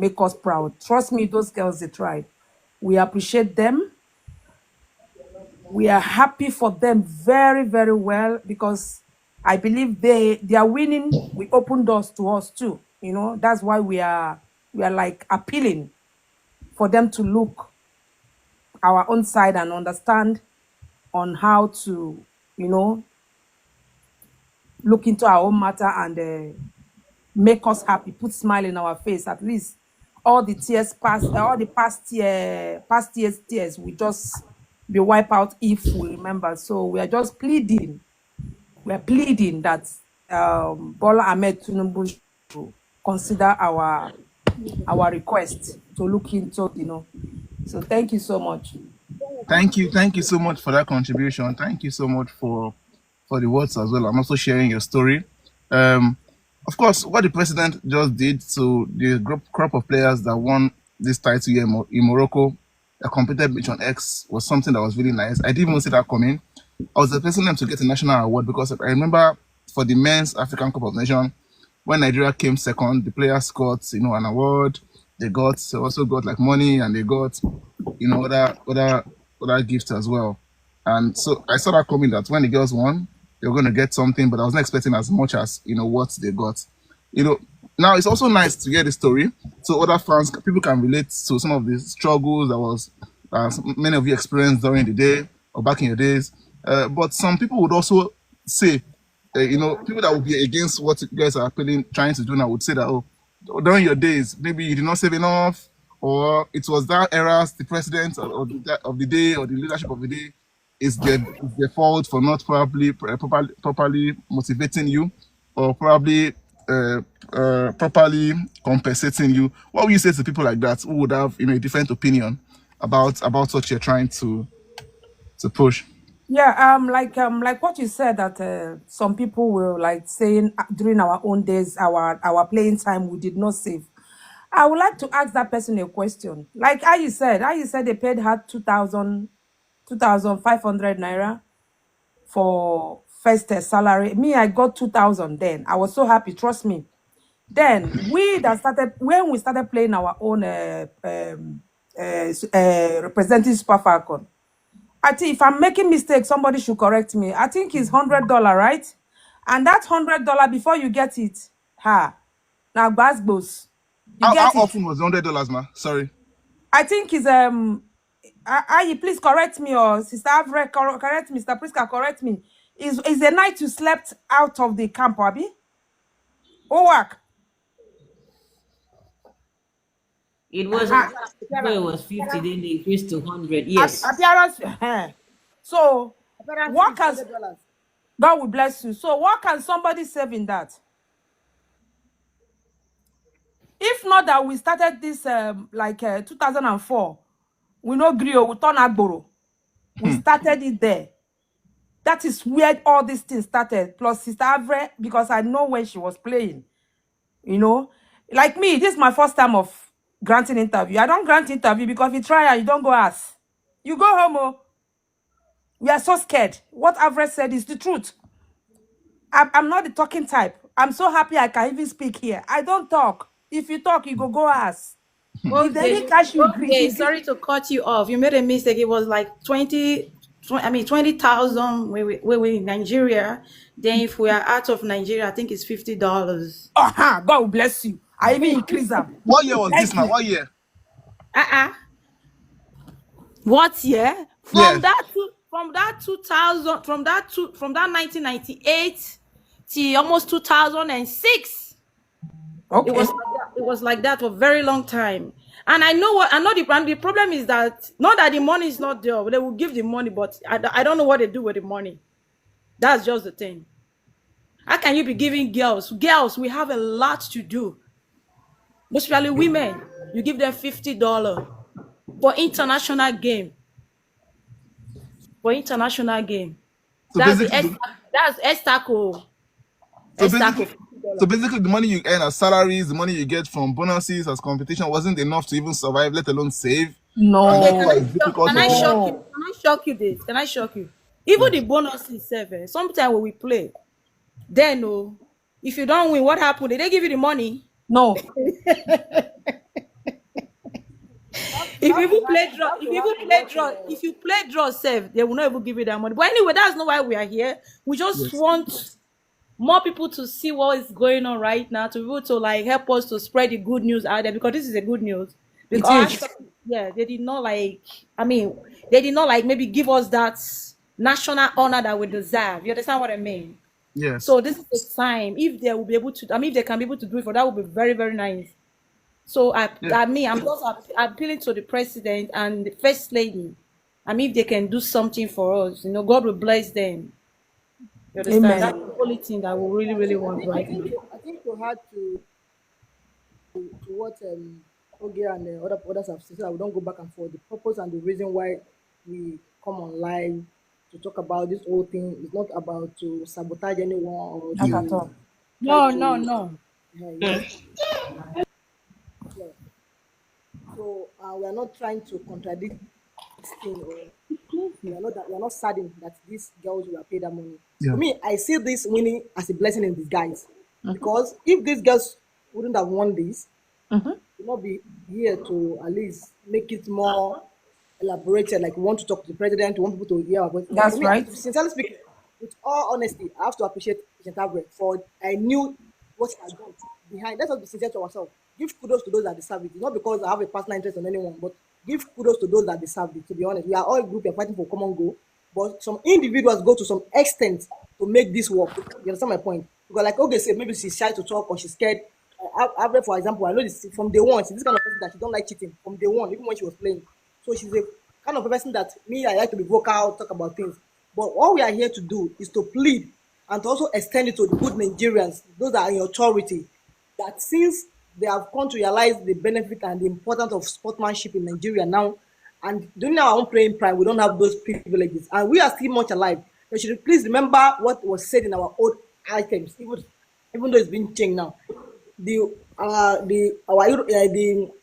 make us proud. Trust me, those girls they tried. We appreciate them. We are happy for them very, very well because I believe they are winning. We open doors to us too. That's why we are like appealing for them to look our own side and understand on how to, look into our own matter and make us happy, put smile in our face. At least all the tears past, all the past years tears will just be wiped out if we remember. So we are just pleading. We are pleading that Bola Ahmed Tinubu should consider our request to look into. So thank you so much. Thank you so much for that contribution. Thank you so much for the words as well. I'm also sharing your story. Um, of course, what the president just did to the crop of players that won this title here in Morocco, competed Mission X, was something that was really nice. I didn't even see that coming. I was expecting them to get a national award because I remember for the men's African Cup of Nations, when Nigeria came second, the players got an award. They also got like money and they got other gifts as well. And so I saw that coming that when the girls won, they were going to get something, but I was not expecting as much as what they got. You know, Now it's also nice to hear the story, so other fans, people can relate to some of the struggles that was many of you experienced during the day or back in your days. But some people would also say, people that would be against what you guys are trying to do now would say that, oh, during your days, maybe you did not save enough, or it was that era, the president of the day or the leadership of the day is their fault for not properly motivating you, or probably properly compensating you. What would you say to people like that who would have a different opinion about what you're trying to push? Yeah, like what you said that some people were like saying during our own days, our playing time, we did not save. I would like to ask that person a question. Like how you said they paid her 2,500 naira for first salary. Me, I got 2,000 then. I was so happy, trust me. Then when we started playing our own representing Super Falcon. I think if I'm making mistakes, somebody should correct me. I think it's $100, right? And that $100 before you get it, ha, Now, Basbos. You How get it? often was $100, ma? Sorry. I think is Ayi, please correct me, or Sister Avre, correct me, Sister Prisca, correct me. Is the night you slept out of the camp, Abi? Uwak. It was Uh-huh. before it was 50, then they increased to 100. Yes. Appearance. So, Apparently, what it's can $100. God will bless you? So, what can somebody save in that? If not that we started this 2004, we know Grio, we turn Agboro. We started it there. That is where all these things started. Plus Sister Avre, because I know when she was playing. You know, like me, this is my first time of granting interview. I don't grant interview because if you try and you don't go ask. You go home. Oh. We are so scared. What Avre said is the truth. I'm not the talking type. I'm so happy I can even speak here. I don't talk. If you talk, you go ask. If they Okay, didn't catch you, okay. Sorry to cut you off. You made a mistake. It was like 20,000 we in Nigeria. Then if we are out of Nigeria, I think it's $50. God will bless you. I even increase them. What year was this Thank now? you. What year? What year? Yes. From that 2000, from that 1998 till almost 2006. Okay. It was like that for a very long time. And I know the problem is that not that the money is not there, they will give the money, but I don't know what they do with the money. That's just the thing. How can you be giving girls, we have a lot to do, especially women, you give them $50 for international game, for international game. So That's the basically, that's Estaco. so Estaco basically, so $50. basically, the money you earn as salaries, the money you get from bonuses as competition wasn't enough to even survive, let alone save. And Okay, that's No. why it's difficult can to I play. shock you? No. Can I shock you this? Can I shock you? Even the Yes. bonus itself, sometimes when we play, then if you don't win, what happened? Did they give you the money? No. If you even You play draw, have if to you have even to play work. draw, if you play draw safe, they will not even give you that money. But anyway, that's not why we are here. We just Yes. want more people to see what is going on right now, to be able to like help us to spread the good news out there, because this is a good news. It Because is. yeah, they did not like, I mean, they did not like maybe give us that national honor that we deserve. You understand what I mean? Yes. So this is the time. If they will be able to, I mean, if they can be able to do it, for that would be very, very nice. So Yeah. I'm just appealing to the president and the first lady. I mean, if they can do something for us, God will bless them. You understand? That's Amen. the only thing that we really, really want right now. I think you had to what Oge and others have said, so that we don't go back and forth. The purpose and the reason why we come online to talk about this whole thing is not about to sabotage anyone or Not at to all. try No, no, to no. yes. Yeah. So we are not trying to contradict this thing, or we are not saddened that these girls were paid that money. For Yeah. me, I see this winning as a blessing in disguise, because if these girls wouldn't have won this, will not be here to at least make it more elaborated. Like we want to talk to the president, we want people to hear our voice. For That's me, right. sincerely speaking, with all honesty, I have to appreciate President Abre for I knew what she has done behind. Let's not be sincere to ourselves. Give kudos to those that deserve it. Not because I have a personal interest on anyone, but give kudos to those that deserve it. To be honest, we are all a group, we are fighting for common goal, but some individuals go to some extent to make this work. You understand my point? Because like okay, say maybe she's shy to talk or she's scared. Abre, for example, I know this from day one. She's this kind of person that she don't like cheating from day one, even when she was playing. So she's a kind of a person that me, I like to be vocal, talk about things. But what we are here to do is to plead and to also extend it to the good Nigerians, those that are in authority, that since they have come to realize the benefit and the importance of sportsmanship in Nigeria now, and during our own playing prime, we don't have those privileges, and we are still much alive. They should please remember what was said in our old items, even though it's been changed now. The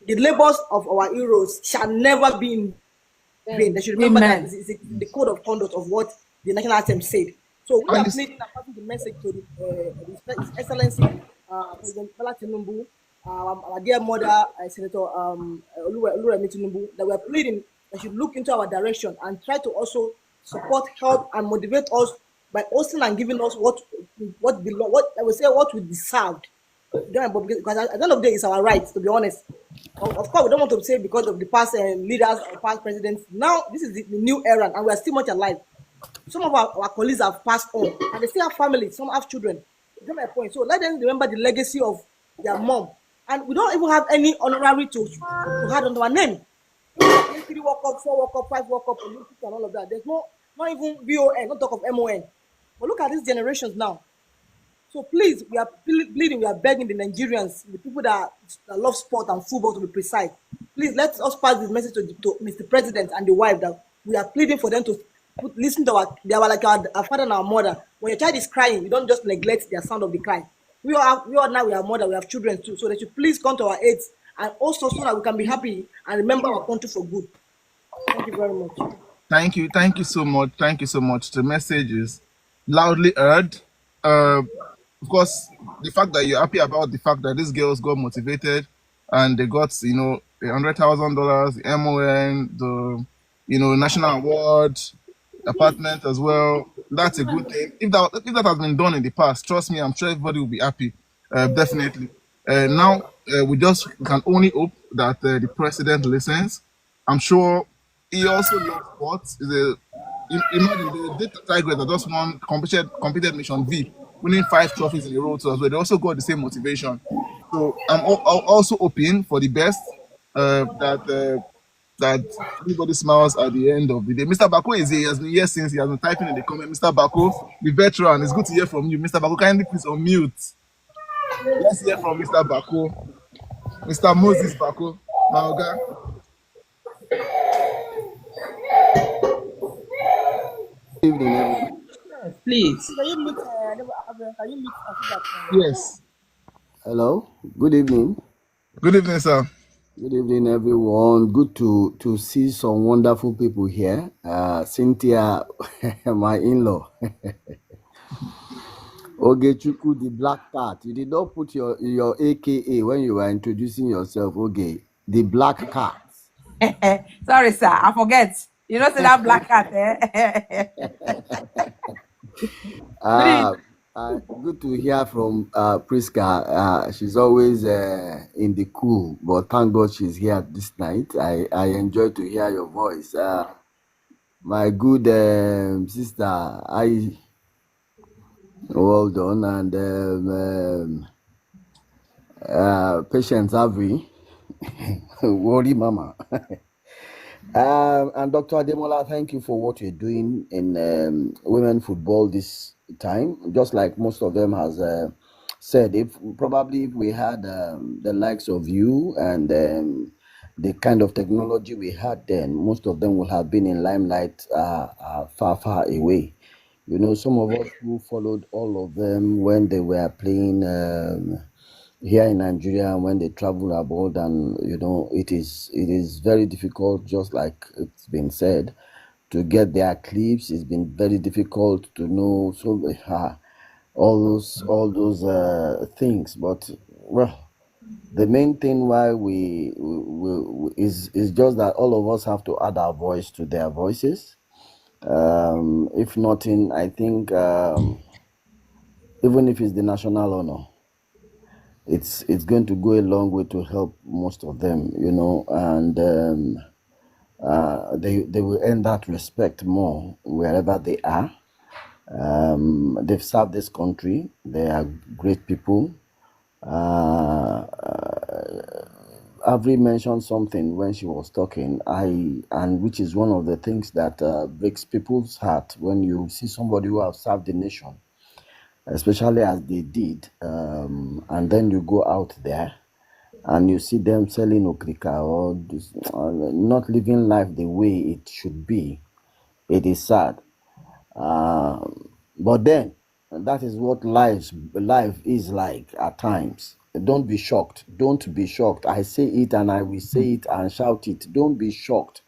labors of our heroes shall never be in vain. They should remember that Amen. it's the code of conduct of what the national anthem said. So we And are it's, pleading and passing the message to His Excellency President Bola Tinubu, our dear mother, Senator Oluremi Tinubu, that we are pleading that should look into our direction and try to also support, help, and motivate us by hosting and giving us what belong, what I would say, what we deserved. But because at the end of the day, it's our right, to be honest. Of course, we don't want to say because of the past leaders or past presidents. Now, this is the new era, and we are still much alive. Some of our colleagues have passed on, and they still have families. Some have children. You get my point. So let them remember the legacy of their mom. And we don't even have any honorary to add onto our name. Look at 3 World Cup, 4 World Cup, 5 World Cup, Olympics, and all of that. There's not even BON, not talk of MON. But look at these generations now. So please, we are pleading, we are begging the Nigerians, the people that love sport and football to be precise. Please let us pass this message to Mr. President and the wife that we are pleading for them to listen to they are like our father and our mother. When your child is crying, you don't just neglect their sound of the cry. We all now we are mother, we have children too. So they should please come to our aids and also so that we can be happy and remember our country for good. Thank you very much. Thank you so much. Thank you so much. The message is loudly heard. Of course, the fact that you're happy about the fact that these girls got motivated and they got, $100,000, the MON, the, national award, apartment as well. That's a good thing. If that has been done in the past, trust me, I'm sure everybody will be happy. Definitely. Now, we can only hope that the president listens. I'm sure he also loves sports. Imagine the Tigers that just won competed Mission V, winning 5 trophies in a row too as well. They also got the same motivation. So I'm also hoping for the best. That everybody smiles at the end of the day. Mr. Bako is here. He has been here since. He has been typing in the comment. Mr. Bako, the veteran. It's good to hear from you. Mr. Bako, kindly please unmute. Let's hear from Mr. Bako. Mr. Moses Bako. Maoga. Good evening, everyone. Please. Can you meet? Can you meet? Yes. Hello. Good evening. Good evening, sir. Good evening, everyone. Good to see some wonderful people here. Cynthia, my in-law. Ogechukwu, the black cat. You did not put your AKA when you were introducing yourself. Okay, the black cat. Sorry, sir. I forget. You know, say that black cat, Good to hear from Prisca. She's always in the cool, but thank God she's here this night. I enjoy to hear your voice. My good sister, well done, and Patience Avre, worry mama. And Dr. Ademola, thank you for what you're doing in women football this time. Just like most of them has said, if we had the likes of you and the kind of technology we had then, most of them would have been in limelight far, far away. You know, some of us who followed all of them when they were playing here in Nigeria, when they travel abroad, and it is very difficult, just like it's been said, to get their clips. It's been very difficult to know all those things. But well, the main thing why we is just that all of us have to add our voice to their voices. If nothing, I think even if it's the national honor, it's going to go a long way to help most of them, and they will earn that respect more wherever they are. They've served this country. They are great people. Avri mentioned something when she was talking, and which is one of the things that breaks people's heart when you see somebody who have served the nation, especially as they did, and then you go out there and you see them selling okrika or not living life the way it should be. It is sad. But then, that is what life is like at times. Don't be shocked. Don't be shocked. I say it and I will say it and shout it. Don't be shocked.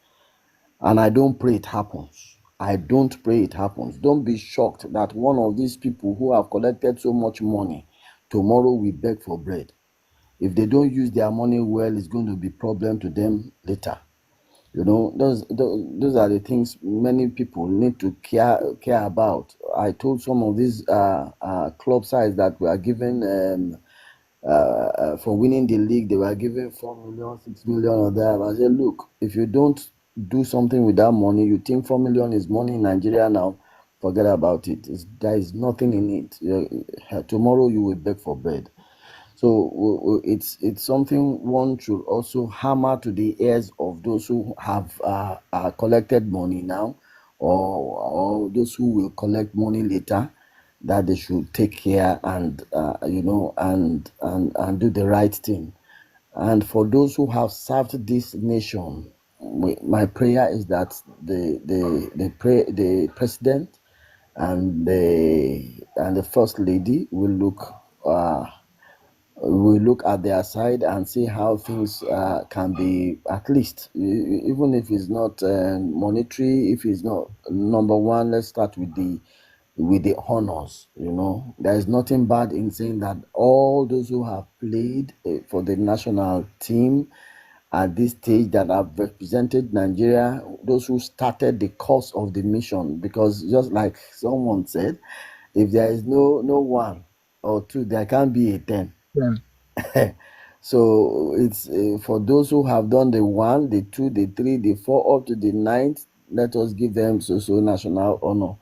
And I don't pray it happens. I don't pray it happens. Don't be shocked that one of these people who have collected so much money, tomorrow will beg for bread. If they don't use their money well, it's going to be problem to them later. Those are the things many people need to care about. I told some of these club sides that we are given for winning the league. They were giving 4 million, 6 million or that. I said, look, if you don't do something with that money, you think 4 million is money in Nigeria now, forget about it. There is nothing in it. Tomorrow you will beg for bread. So it's something one should also hammer to the ears of those who have collected money now, or those who will collect money later, that they should take care and and do the right thing. And for those who have served this nation, my prayer is that the president and the first lady will look at their side and see how things can be, at least, even if it's not monetary, if it's not number one. Let's start with the honors. There is nothing bad in saying that all those who have played for the national team at this stage, that have represented Nigeria, those who started the cause of the mission, because just like someone said, if there is no one or two, there can't be a 10. Yeah. So it's for those who have done the 1, the 2, the 3, the 4, up to the 9th. Let us give them so national honor,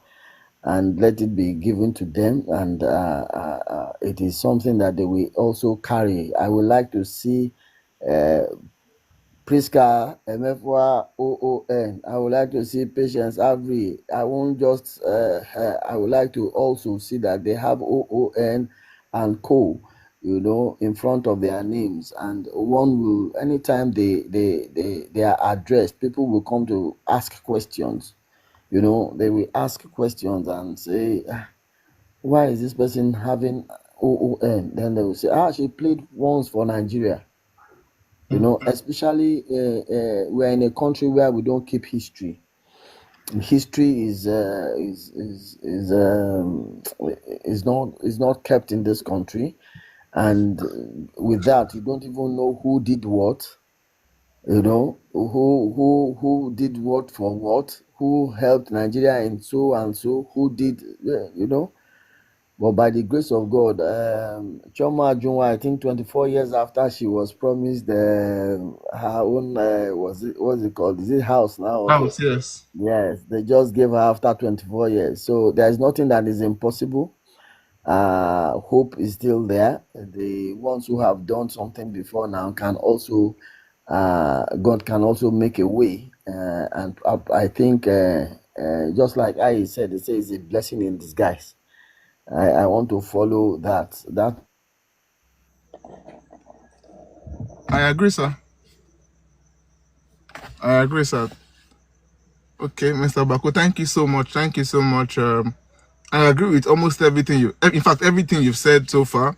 and let it be given to them. And it is something that they will also carry. I would like to see Prisca, Emeafu, OON. I would like to see Patience Avre. I won't just. I would like to also see that they have OON and co, in front of their names, and one will, anytime they are addressed, people will come to ask questions. They will ask questions and say, why is this person having OON? Then they will say, she played once for Nigeria. Especially we're in a country where we don't keep history. History is not kept in this country, and with that, you don't even know who did what. Who did what for what, who helped Nigeria in so and so, who did. But by the grace of God, Choma Junwa, I think 24 years after she was promised her own, what's it called? Is it house now? House, yes. Yes, they just gave her after 24 years. So there's nothing that is impossible. Hope is still there. The ones who have done something before now can also, God can also make a way. And I think, just like I said, it says a blessing in disguise. I want to follow that. I agree, sir. Okay, Mr. Bako, thank you so much. Thank you so much. I agree with almost everything in fact, everything you've said so far.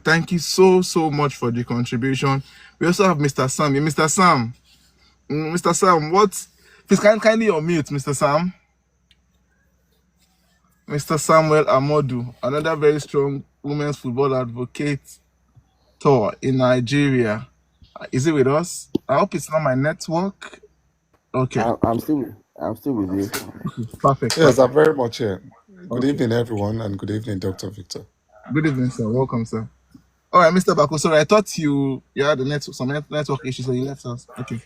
Thank you so much for the contribution. We also have Mr. Sam. Mr. Sam, Mr. Sam, please kindly unmute, Mr. Sam. Mr. Samuel Amodu, another very strong women's football advocate in Nigeria. Is it with us? I hope it's not my network. Okay. I'm still with you. Perfect. Yes, I'm very much here. Good evening, everyone, and good evening, Dr. Victor. Good evening, sir. Welcome, sir. All right, Mr. Bako. Sorry, I thought you had some network issues, so you left us. Okay.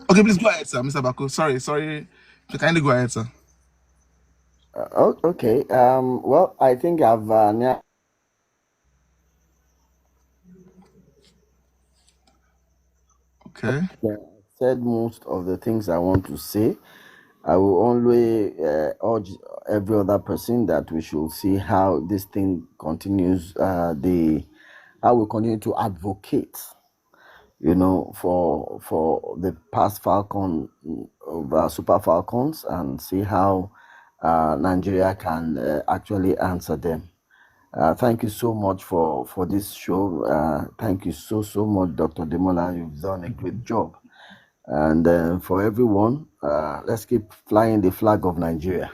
Okay, please go ahead, sir, Mr. Bako. Sorry. Kindly go ahead, sir. Okay. Well, I think I've said most of the things I want to say. I will only urge every other person that we should see how this thing continues. How we continue to advocate, for the past Falcon, Super Falcons, and see how Nigeria can actually answer them. Thank you so much for this show. Thank you so much, Dr. Demola. You've done a great job. And for everyone, let's keep flying the flag of Nigeria.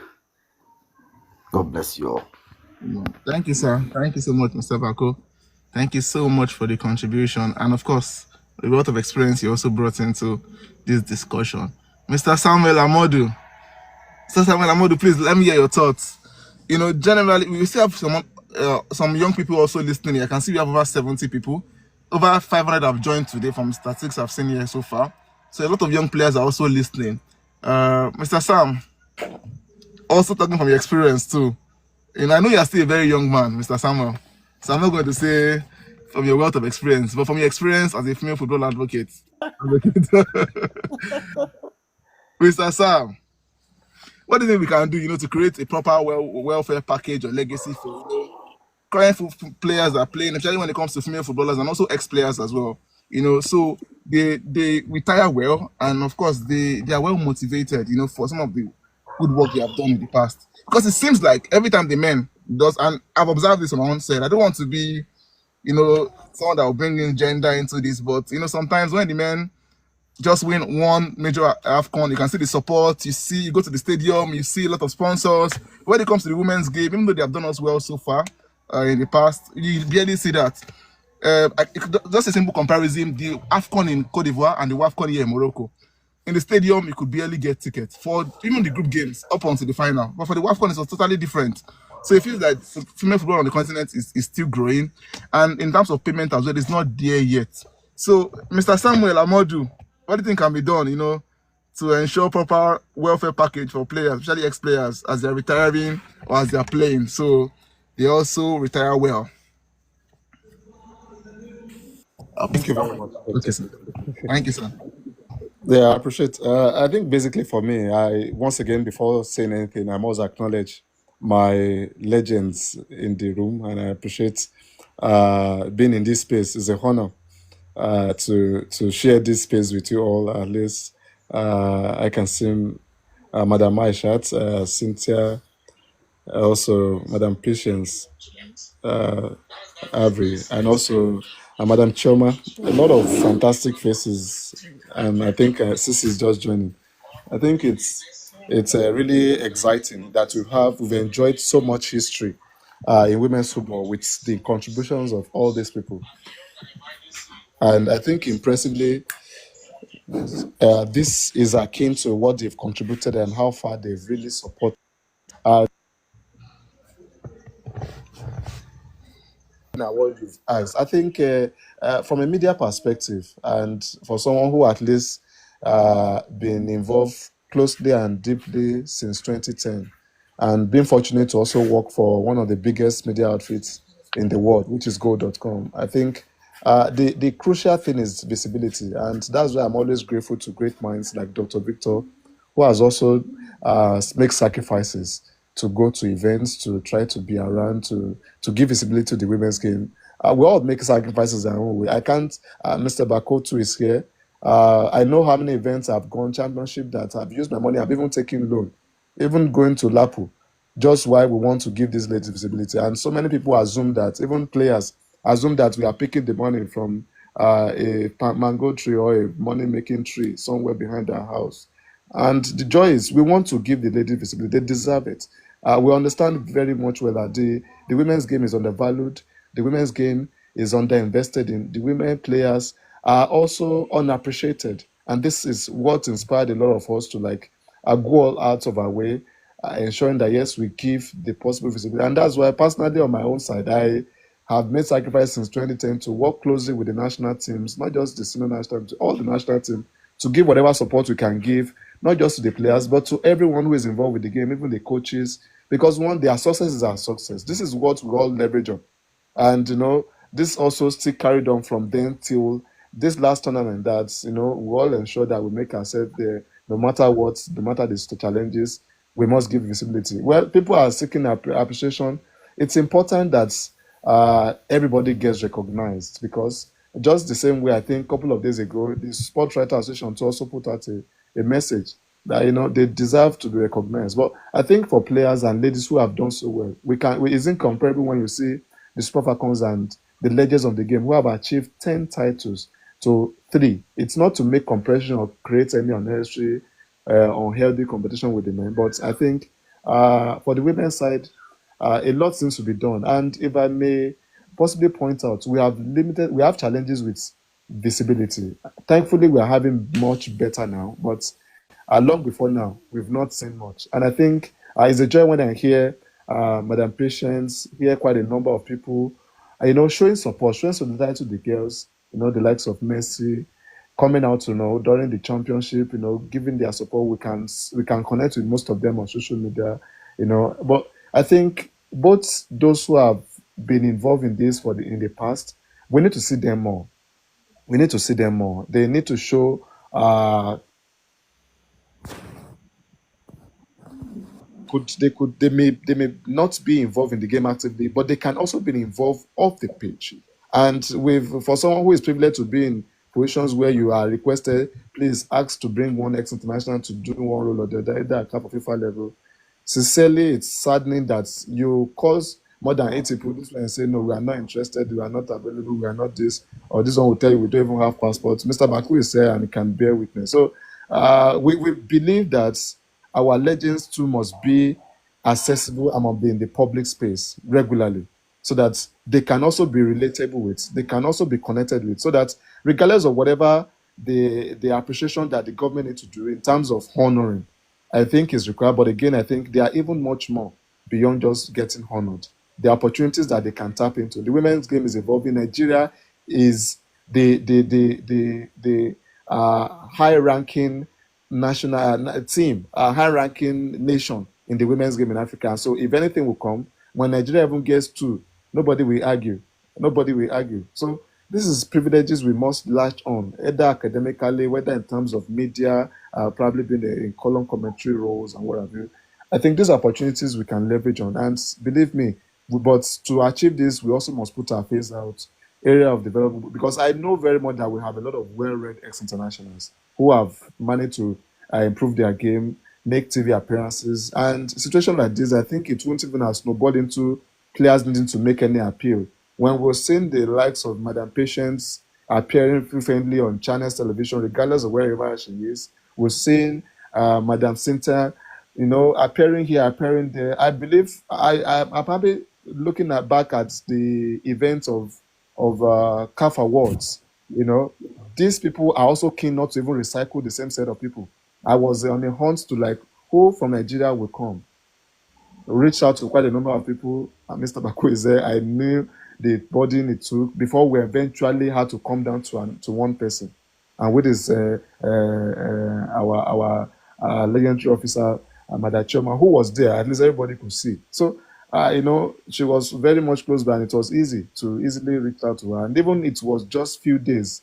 God bless you all. Thank you, sir. Thank you so much, Mr. Bako. Thank you so much for the contribution. And of course, a lot of experience you also brought into this discussion. Mr. Samuel Amodu, please let me hear your thoughts. Generally, we still have some young people also listening. I can see we have over 70 people. Over 500 have joined today from statistics I've seen here so far. So a lot of young players are also listening. Mr. Sam, also talking from your experience too. I know you're still a very young man, Mr. Samuel. So I'm not going to say from your wealth of experience, but from your experience as a female football advocate. Mr. Sam, what do you think we can do, to create a proper welfare package or legacy for current players that are playing, especially when it comes to female footballers and also ex-players as well. So they retire well, and of course they are well motivated, for some of the good work they have done in the past. Because it seems like every time the men does, and I've observed this on my own side. I don't want to be, someone that will bring in gender into this, but sometimes when the men just win one major AFCON, you can see the support, you go to the stadium, you see a lot of sponsors. When it comes to the women's game, even though they have done us well so far in the past, you barely see that. Just a simple comparison, the AFCON in Cote d'Ivoire and the WAFCON here in Morocco. In the stadium, you could barely get tickets for even the group games up until the final. But for the WAFCON, it was totally different. So it feels like female football on the continent is still growing. And in terms of payment as well, it's not there yet. So, Mr. Samuel Amodu, what do you think can be done, to ensure proper welfare package for players, especially ex-players, as they're retiring or as they're playing, so they also retire well? Thank you very much, Okay, Doctor. sir. Thank you, sir. Yeah, I appreciate. I think basically for me, once again before saying anything, I must acknowledge my legends in the room, and I appreciate being in this space. It's a honor to share this space with you all. At least I can see Madam Ayisat, Cynthia, also Madam Patience, Avre, and also Madam Choma. A lot of fantastic faces, and I think Sisi is just joining. I think it's really exciting that we've enjoyed so much history in women's football with the contributions of all these people, and I think impressively, this is akin to what they've contributed and how far they've really supported. What you've asked. I think from a media perspective, and for someone who at least been involved closely and deeply since 2010, and being fortunate to also work for one of the biggest media outfits in the world, which is Go.com, I think the crucial thing is visibility, and that's why I'm always grateful to great minds like Dr. Victor, who has also make sacrifices to go to events, to try to be around, to give visibility to the women's game. We all make sacrifices in our own way. I can't, Mr. Bakotu is here. I know how many events I've gone, championship that I've used my money, I've even taken loan, even going to Lapu, just why we want to give this lady visibility. And so many people assume that, even players assume that we are picking the money from a mango tree or a money-making tree somewhere behind our house. And the joy is we want to give the lady visibility. They deserve it. We understand very much well that the women's game is undervalued. The women's game is underinvested in. The women players are also unappreciated. And this is what inspired a lot of us to go all out of our way, ensuring that, yes, we give the possible visibility. And that's why personally on my own side, I have made sacrifice since 2010 to work closely with the national teams, not just the senior national teams, all the national teams, to give whatever support we can give, not just to the players, but to everyone who is involved with the game, even the coaches, because their success is our success. This is what we all leverage on. And, this also still carried on from then till this last tournament that, we all ensure that we make ourselves there, no matter what, no matter the challenges, we must give visibility. Well, people are seeking appreciation. It's important that everybody gets recognized, because just the same way, I think a couple of days ago, the Sport Writer Association also put out a message that they deserve to be recognized. But I think for players and ladies who have done so well, it's incomparable when you see the Super Falcons and the legends of the game who have achieved 10 titles to 3. It's not to make compression or create any unnecessary unhealthy competition with the men, but I think for the women's side, a lot seems to be done. And if I may possibly point out, we have challenges with visibility. Thankfully, we are having much better now, but long before now, we've not seen much. And I think it's a joy when I hear Madam Patience, here quite a number of people, showing support, showing solidarity to the girls, the likes of Mercy, coming out, during the championship, giving their support. We can connect with most of them on social media, But I think both those who have been involved in this in the past, we need to see them more. We need to see them more. They need to show they may not be involved in the game actively, but they can also be involved off the pitch. And for someone who is privileged to be in positions where you are requested, please ask to bring one ex-international to do one role or the other, either at CAF or FIFA level. Sincerely, it's saddening that you cause more than 80 people this way and say, no, we are not interested, we are not available, we are not this, or this one will tell you we don't even have passports. Mr. Baku is here and he can bear witness. So we believe that our legends too must be accessible and must be in the public space regularly, so that they can also be relatable with, they can also be connected with, so that regardless of whatever the appreciation that the government need to do in terms of honoring, I think is required. But again, I think there are even much more beyond just getting honored. The opportunities that they can tap into. The women's game is evolving. Nigeria is the high-ranking national team, a high-ranking nation in the women's game in Africa. So if anything will come, when Nigeria even gets two, nobody will argue. Nobody will argue. So this is privileges we must latch on, either academically, whether in terms of media, probably being in column commentary roles and what have you. I think these opportunities we can leverage on. And believe me, but to achieve this, we also must put our face out area of development, because I know very much that we have a lot of well-read ex-internationals who have managed to improve their game, make TV appearances. And a situation like this, I think it won't even have snowballed into players needing to make any appeal. When we're seeing the likes of Madam Patience appearing frequently on China's television, regardless of wherever she is, we're seeing Madam Cynthia, appearing here, appearing there. I believe I'm probably looking back at the events of CAF Awards. These people are also keen not to even recycle the same set of people. I was on a hunt to who from Nigeria will come. Reached out to quite a number of people. Mr. Baku is there. I knew the burden it took before we eventually had to come down to one person, and with his our legendary officer, Madam Choma, who was there. At least everybody could see. So she was very much close by, and it was easy to easily reach out to her. And even it was just few days,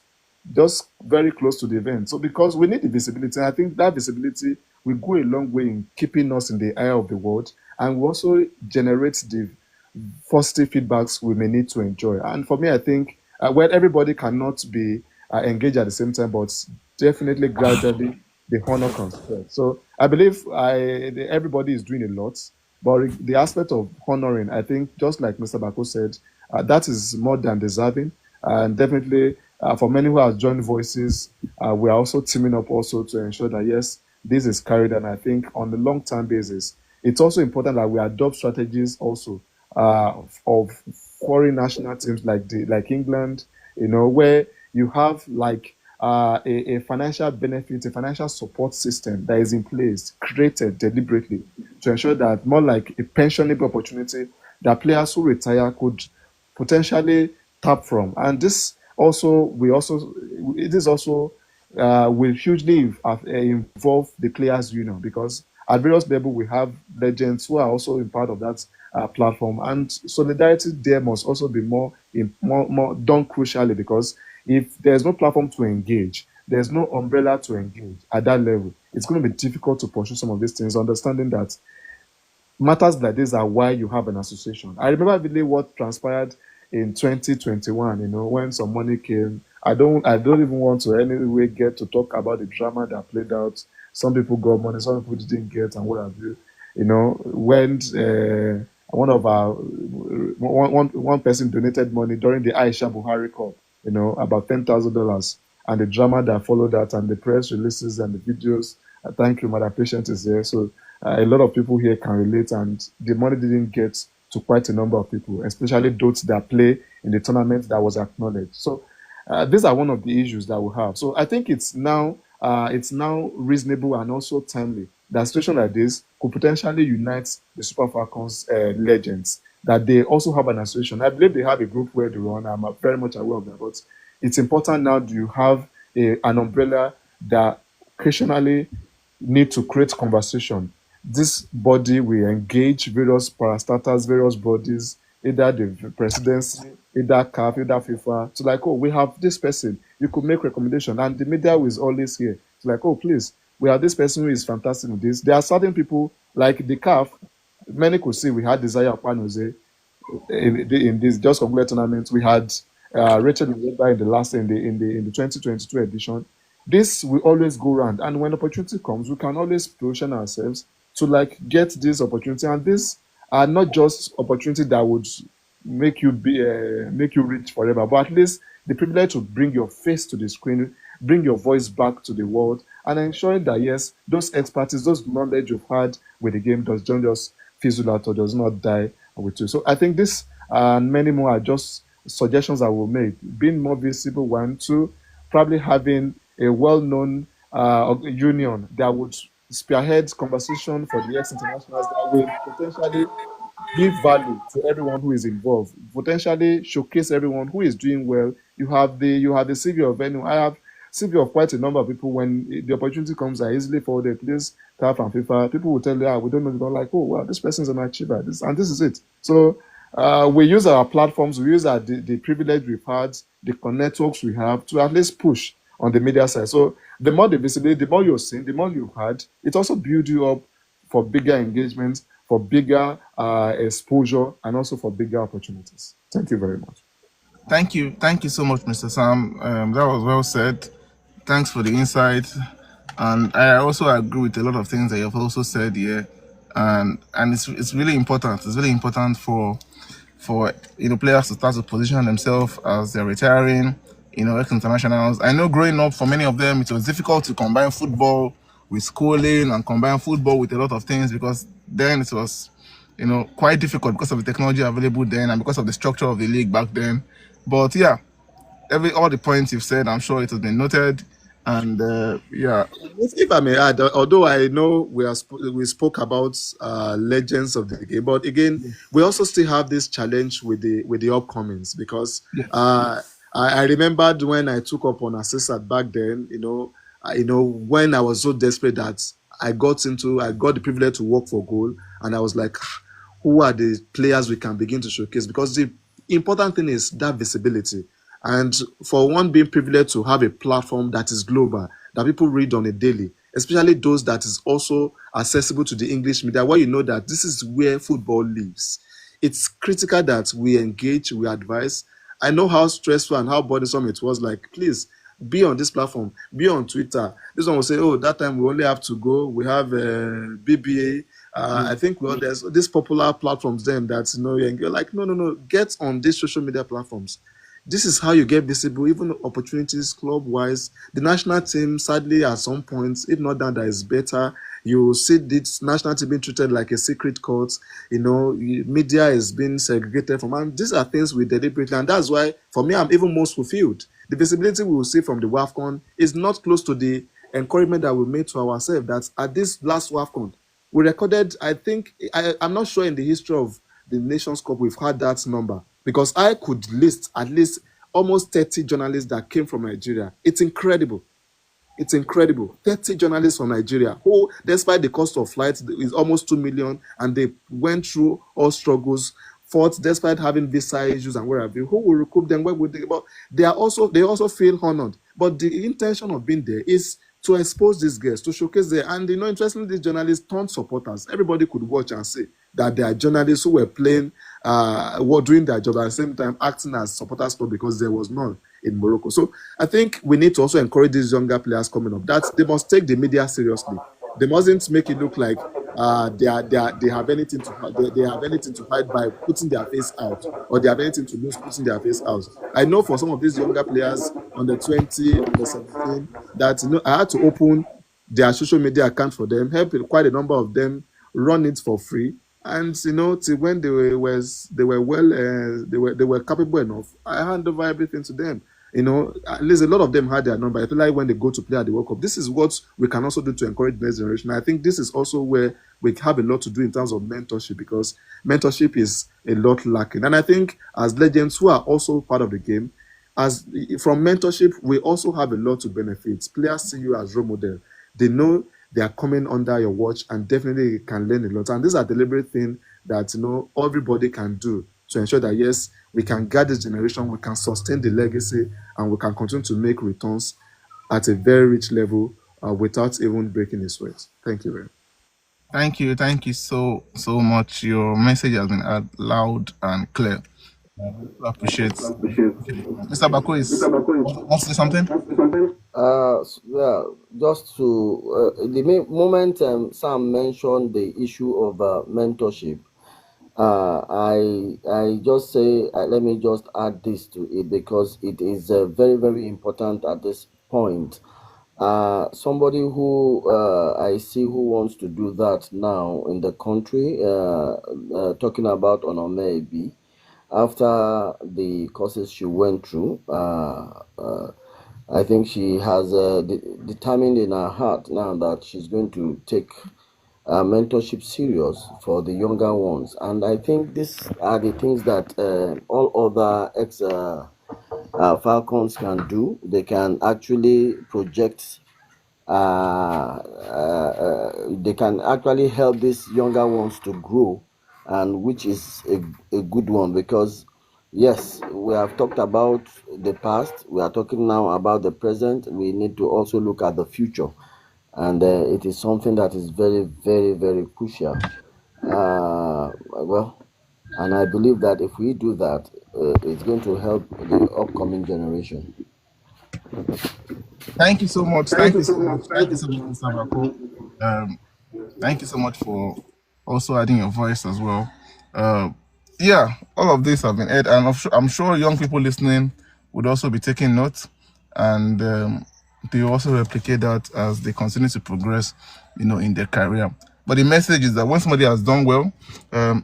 just very close to the event. So because we need the visibility, and I think that visibility will go a long way in keeping us in the eye of the world, and we also generate the positive feedbacks we may need to enjoy. And for me, I think everybody cannot be engaged at the same time, but definitely gradually the honor comes first. So I believe everybody is doing a lot, but the aspect of honoring, I think, just like Mr. Bako said, that is more than deserving. And definitely, for many who have joined voices, we are also teaming up also to ensure that, yes, this is carried. And I think on the long-term basis, it's also important that we adopt strategies also of foreign national teams like England, where you have a financial benefit, a financial support system that is in place, created deliberately to ensure that, more like a pensionable opportunity that players who retire could potentially tap from. And this also will hugely involve the players union, because at various levels we have legends who are also in part of that platform, and solidarity there must also be more done crucially, because if there's no platform to engage, there's no umbrella to engage at that level, it's going to be difficult to pursue some of these things, understanding that matters like this are why you have an association. I remember really what transpired in 2021, when some money came. I don't even want to any way get to talk about the drama that played out. Some people got money, some people didn't get, and what have you. When one of our one person donated money during the Aisha Buhari Cup, about $10,000, and the drama that followed that, and the press releases and the videos. Thank you, Madam Patient is there. So a lot of people here can relate, and the money didn't get to quite a number of people, especially those that play in the tournament that was acknowledged. So these are one of the issues that we have. So I think it's now reasonable and also timely that a situation like this could potentially unite the Super Falcons legends, that they also have an association. I believe they have a group where they run. I'm very much aware of that. But it's important now do you have an umbrella that occasionally need to create conversation. This body will engage various parastatals, various bodies, either the presidency, either CAF, either FIFA, to like, oh, we have this person, you could make recommendation. And the media is always here. It's like, oh, please, we have this person who is fantastic with this. There are certain people like the CAF, many could see we had Desire Panose in this just concluded tournament. We had Rachel Lawretta in the last in the 2022 edition. This will always go round, and when opportunity comes, we can always position ourselves to like get this opportunity. And these are not just opportunity that would make you rich forever, but at least the privilege to bring your face to the screen, bring your voice back to the world, and ensuring that yes, those expertise, those knowledge you've had with the game does not just fizzle out or does not die with you. So I think this and many more are just suggestions I will make. Being more visible, one, two, probably having a well-known union that would spearhead conversation for the ex-internationals that will potentially give value to everyone who is involved, potentially showcase everyone who is doing well. You have the CV of anyone. I have CV of quite a number of people. When the opportunity comes, I easily forward please CAF and FIFA. People will tell you, we don't know, they don't like, oh wow, this person's an achiever. This is it. So we use our platforms, we use the privilege we've had, the networks we have to at least push on the media side. So the more the visibility, the more you're seen, the more you've had, it also builds you up for bigger engagement, for bigger exposure, and also for bigger opportunities. Thank you very much. Thank you so much, Mr. Sam. That was well said. Thanks for the insight, and I also agree with a lot of things that you've also said here, and it's really important. It's really important for players to start to position themselves as they're retiring. Ex-internationals. I know growing up for many of them, it was difficult to combine football with schooling and combine football with a lot of things, because then it was quite difficult because of the technology available then and because of the structure of the league back then. But yeah, all the points you've said, I'm sure it has been noted. And yeah, if I may add, although I know we spoke about legends of the game, but again, we also still have this challenge with the upcomings, because I remembered when I took up on Ayisat back then. When I was so desperate that I got the privilege to work for goal, and I was like, who are the players we can begin to showcase? Because the important thing is that visibility. And for one being privileged to have a platform that is global, that people read on a daily, especially those that is also accessible to the English media, where you know that this is where football lives. It's critical that we engage, we advise. I know how stressful and how burdensome it was. Like, please, be on this platform, be on Twitter. This one will say, oh, that time we only have to go. We have BBA. I think there's these popular platforms then that, you're like, no, get on these social media platforms. This is how you get visible, even opportunities club-wise. The national team, sadly, at some points, if not that is better, you see this national team being treated like a secret court. Media is being segregated from, and these are things we deliberately, and that's why, for me, I'm even most fulfilled. The visibility we will see from the WAFCON is not close to the encouragement that we made to ourselves. That at this last WAFCON, we recorded, I think, I'm not sure in the history of the Nations Cup we've had that number, because I could list at least almost 30 journalists that came from Nigeria. It's incredible. 30 journalists from Nigeria who, despite the cost of flights, is almost 2 million, and they went through all struggles, fought despite having visa issues and wherever. Who will recoup them? Where would they? But they also feel honored. But the intention of being there is to expose these girls, to showcase them. And interestingly, these journalists turned supporters. Everybody could watch and see that there are journalists who were playing, were doing their job at the same time, acting as supporters club, because there was none in Morocco. So I think we need to also encourage these younger players coming up that they must take the media seriously. They mustn't make it look like they have anything to hide by putting their face out, or they have anything to lose putting their face out. I know for some of these younger players on the 20, on the 17, that I had to open their social media account for them, help quite a number of them run it for free. And till when they were capable enough, I hand over everything to them. At least a lot of them had their number. I feel like when they go to play at the World Cup, this is what we can also do to encourage the next generation. I think this is also where we have a lot to do in terms of mentorship, because mentorship is a lot lacking. And I think as legends who are also part of the game, as from mentorship, we also have a lot to benefit. Players see you as role model. They know they are coming under your watch, and definitely can learn a lot. And these are deliberate things that everybody can do to ensure that yes, we can guide this generation, we can sustain the legacy, and we can continue to make returns at a very rich level without even breaking a sweat. Thank you very much. Thank you so much. Your message has been loud and clear. I really appreciate. Mr. Bako is wants to say something. Yeah, just to the moment Sam mentioned the issue of mentorship, I just say let me just add this to it, because it is very very important at this point. Somebody who I see who wants to do that now in the country, talking about Onomebi, after the courses she went through. I think she has determined in her heart now that she's going to take mentorship serious for the younger ones. And I think these are the things that all other ex Falcons can do. They can actually project, they can actually help these younger ones to grow, and which is a good one, because yes, we have talked about the past, we are talking now about the present, we need to also look at the future, and it is something that is very very very crucial. Well, and I believe that if we do that, it's going to help the upcoming generation. Thank you so much. Thank you so much. Thank you so much, Mr. Bako. Um, Thank you so much for also adding your voice as well. Uh, yeah, all of this have been aired, and I'm sure young people listening would also be taking notes, and they also replicate that as they continue to progress, in their career. But the message is that when somebody has done well,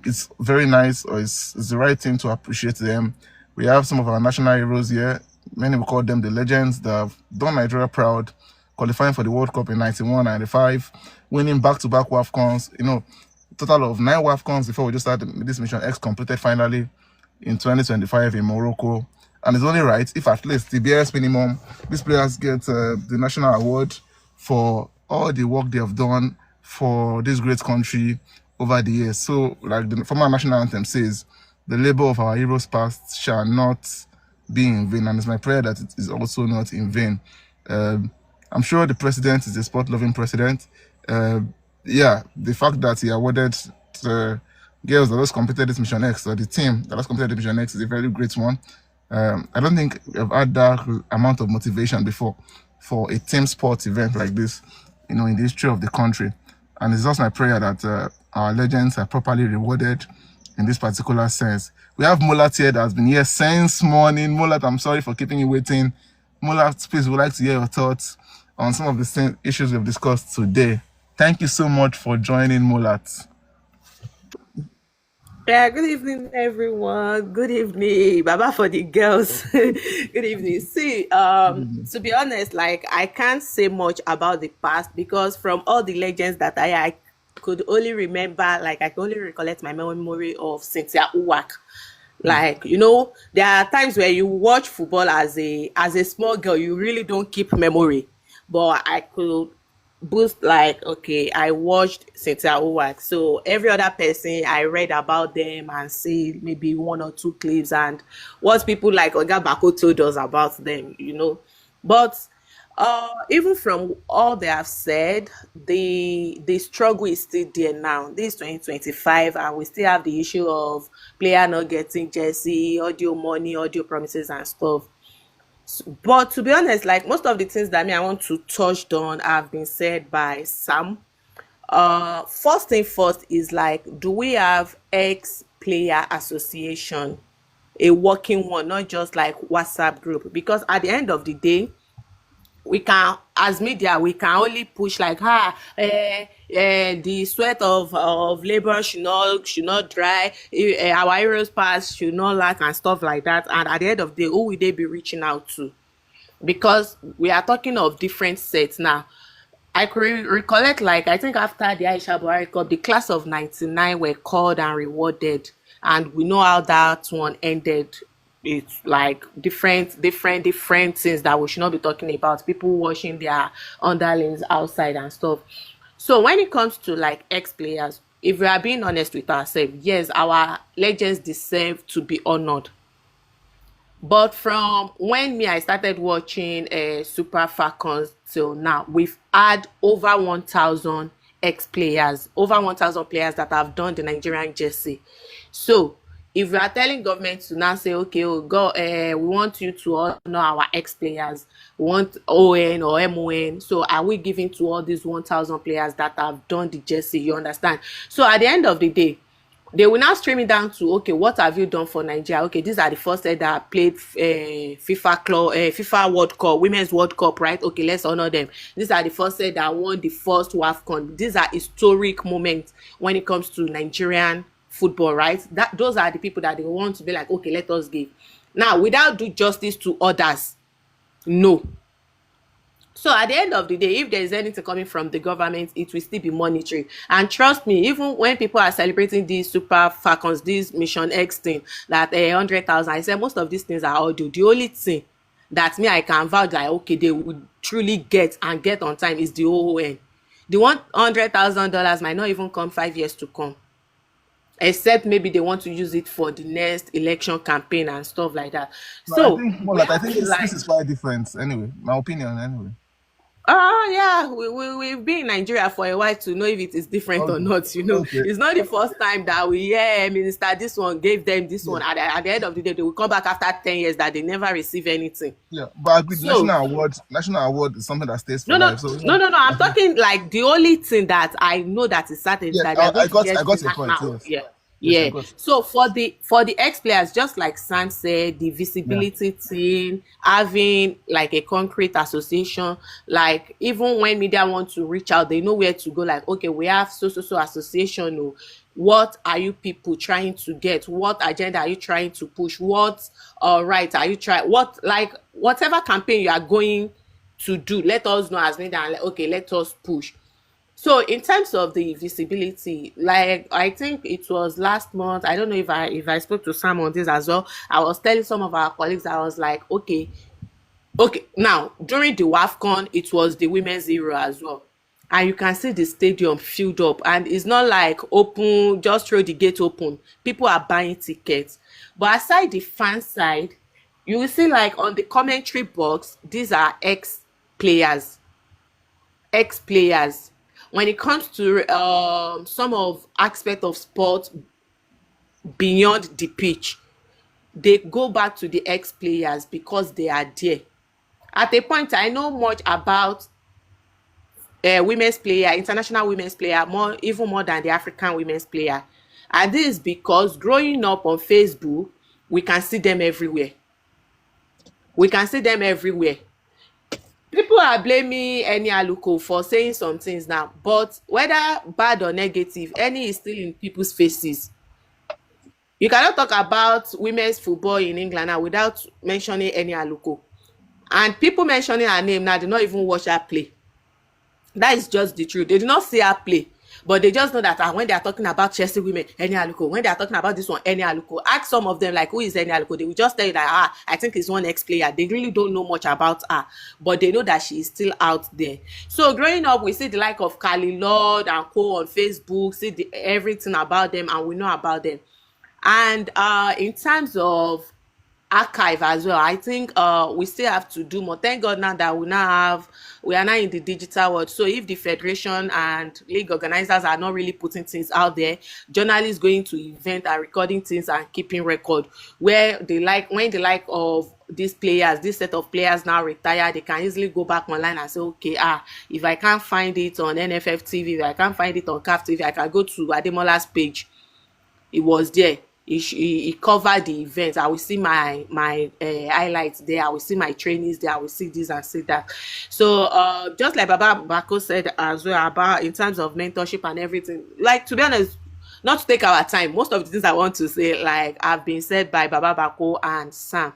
it's very nice, or it's the right thing to appreciate them. We have some of our national heroes here. Many will call them the legends that have done Nigeria proud, qualifying for the World Cup in 91, 95, winning back-to-back WAFCONs. Total of 9 WAFCONs before we just started this mission X completed finally in 2025 in Morocco. And it's only right if at least the BS minimum, these players get the national award for all the work they have done for this great country over the years. So, like the former national anthem says, the labor of our heroes past shall not be in vain. And it's my prayer that it is also not in vain. I'm sure the president is a sport-loving president. Yeah, the fact that he awarded the girls that just completed this Mission X, or the team that just completed the Mission X, is a very great one. I don't think I've had that amount of motivation before for a team sport event like this, in the history of the country. And it's just my prayer that our legends are properly rewarded in this particular sense. We have Mulat here that has been here since morning. Mulat, I'm sorry for keeping you waiting. Mulat, please, would like to hear your thoughts on some of the same issues we've discussed today. Thank you so much for joining, Mulat. Yeah, good evening, everyone. Good evening, Baba for the girls. Good evening. See, to be honest, like I can't say much about the past, because from all the legends that I could only remember, like I can only recollect my memory of Cynthia Uwak. Like, there are times where you watch football as a small girl, you really don't keep memory. But I could boost, like, okay, I watched Cynthia Uwak. So every other person, I read about them and see maybe one or two clips and what people like Oga Bako told us about them. But even from all they have said, the struggle is still there now. This is 2025, and we still have the issue of player not getting jersey, audio money, audio promises, and stuff. But to be honest, like most of the things that I want to touch on have been said by Sam. First thing first is, like, do we have ex player association, a working one, not just like WhatsApp group? Because at the end of the day, we can, as media, we can only push like the sweat of labor should not dry, our heroes past should not lack and stuff like that. And at the end of the day, who will they be reaching out to? Because we are talking of different sets now. I could recollect, like, I think after the Aisha Buhari Cup, the class of 99 were called and rewarded. And we know how that one ended. It's like different things that we should not be talking about. People washing their underlings outside and stuff. So when it comes to like ex-players, if we are being honest with ourselves, yes, our legends deserve to be honored. But from when I started watching Super Falcons till now, we've had over 1,000 ex-players, over 1,000 players that have done the Nigerian jersey. So if we are telling government to now say, okay, oh, we want you to honor our ex-players, we want ON or MON, so are we giving to all these 1,000 players that have done the jersey? You understand? So at the end of the day, they will now stream it down to, okay, what have you done for Nigeria? Okay, these are the first set that played FIFA World Cup, Women's World Cup, right? Okay, let's honor them. These are the first set that won the first WAFCON. These are historic moments when it comes to Nigerian football, right? Those are the people that they want to be like, okay, let us give. Now, without do justice to others, no. So at the end of the day, if there is anything coming from the government, it will still be monetary. And trust me, even when people are celebrating these Super Falcons, this Mission X thing, that 100,000, I said most of these things are audio. The only thing that me I can vouch like, okay, they would truly get and get on time is the OON. The $100,000 might not even come 5 years to come, except maybe they want to use it for the next election campaign and stuff like that. No, So I think this is quite different. Anyway, my opinion. Anyway. Yeah, we've been in Nigeria for a while to know if it is different or not. Okay. It's not the first time that we hear minister this one gave them this one. At the end of the day, they will come back after 10 years that they never receive anything. Yeah, but I agree. So, national award is something that stays for no, life. So, no. I'm talking like the only thing that I know that is certain is that they are going to get I got the your point. national. Yes. Yeah. So for the ex-players, just like Sam said, the visibility thing, having like a concrete association, like even when media want to reach out, they know where to go. Like, okay, we have so association. Oh, what are you people trying to get? What agenda are you trying to push? What right are you trying? What, like, whatever campaign you are going to do, let us know as media. And okay, let us push. So in terms of the visibility, like I think it was last month, I don't know if I spoke to Sam on this as well. I was telling some of our colleagues, I was like, okay, now during the WAFCON, it was the women's era as well. And you can see the stadium filled up, and it's not like open, just throw the gate open. People are buying tickets. But aside the fan side, you will see like on the commentary box, these are ex-players. When it comes to some of aspect of sport beyond the pitch, they go back to the ex-players because they are there. At a point, I know much about women's player, international women's player, even more than the African women's player. And this is because growing up on Facebook, we can see them everywhere. People are blaming Eni Aluko for saying some things now, but whether bad or negative, Eni is still in people's faces. You cannot talk about women's football in England now without mentioning Eni Aluko. And people mentioning her name now, they don't even watch her play. That is just the truth. They do not see her play, but they just know that when they are talking about Chelsea women, Eni Aluko. When they are talking about this one, Eni Aluko. Ask some of them, like, who is Eni Aluko? They will just tell you that, I think it's one ex-player. They really don't know much about her, but they know that she is still out there. So growing up, we see the like of Kali Lord and co on Facebook, see everything about them, and we know about them. And in terms of archive as well, I think we still have to do more. Thank God now that we are now in the digital world. So if the federation and league organizers are not really putting things out there, journalists going to event and recording things and keeping record, when the like of these players, this set of players now retire, they can easily go back online and say, okay, if I can't find it on NFF TV, if I can't find it on CAF TV, I can go to Ademola's page. It was there. he covered the event. I will see my highlights there. I will see my trainees there. I will see this and see that. So just like Baba Bako said as well about in terms of mentorship and everything. Like, to be honest, not to take our time, most of the things I want to say like have been said by Baba Bako and Sam.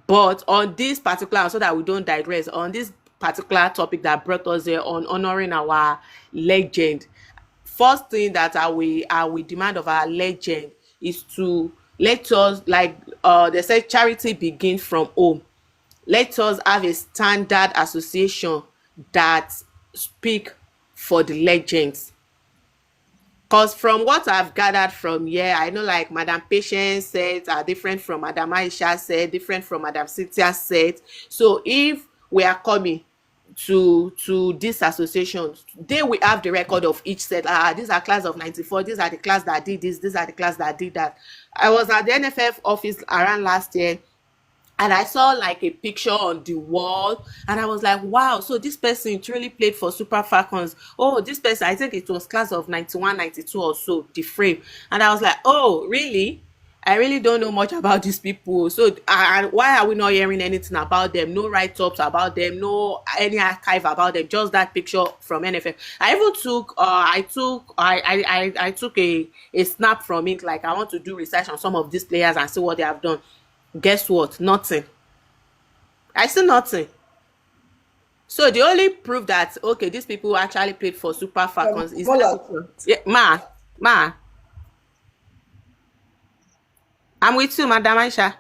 But on this particular, so that we don't digress, on this particular topic that brought us here on honoring our legend, first thing that I will demand of our legend is to let us, like they say, charity begins from home. Let us have a standard association that speak for the legends. Because from what I've gathered from here, I know like Madam Patience said are different from Madam Aisha said, different from Madam Cynthia said. So if we are coming to this association, they will have the record of each set. These are class of 94, these are the class that did this, these are the class that did that. I was at the NFF office around last year, and I saw like a picture on the wall, and I was like, wow, so this person truly played for Super Falcons. Oh, this person, I think it was class of 91, 92 or so, the frame. And I was like, oh, really? I really don't know much about these people. So and why are we not hearing anything about them? No write-ups about them, no any archive about them, just that picture from NFF. I even took I took a snap from it, like I want to do research on some of these players and see what they have done. Guess what? Nothing. I see nothing. So the only proof that okay, these people actually played for Super Falcons is that Mola, picture. Yeah, ma, I'm with you, Madam Aisha.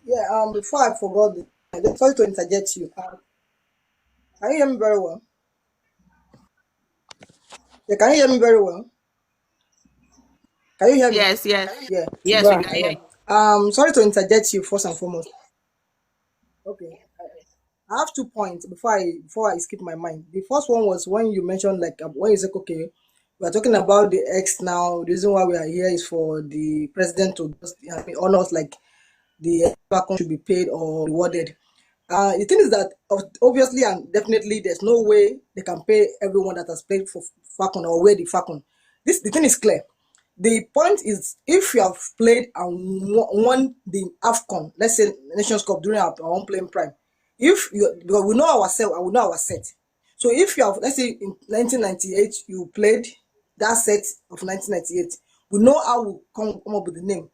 yeah, before I forgot, sorry to interject you. Can you hear me very well? Yeah, can you hear me very well? Can you hear me? Yes, yes, Yeah. yes, we Right. can hear you. Sorry to interject you first and foremost. Okay. I have 2 points before I skip my mind. The first one was when you mentioned like when you said okay, we are talking about the X now. The reason why we are here is for the president to just honor us like the Falcon should be paid or rewarded. The thing is that obviously and definitely there's no way they can pay everyone that has played for Falcon or wear the Falcon. The thing is clear. The point is, if you have played and won the AFCON, let's say Nations Cup during our own playing prime, if you because we know ourselves and we know our set. So if you have, let's say in 1998, you played that set of 1998, we know how we come up with the name.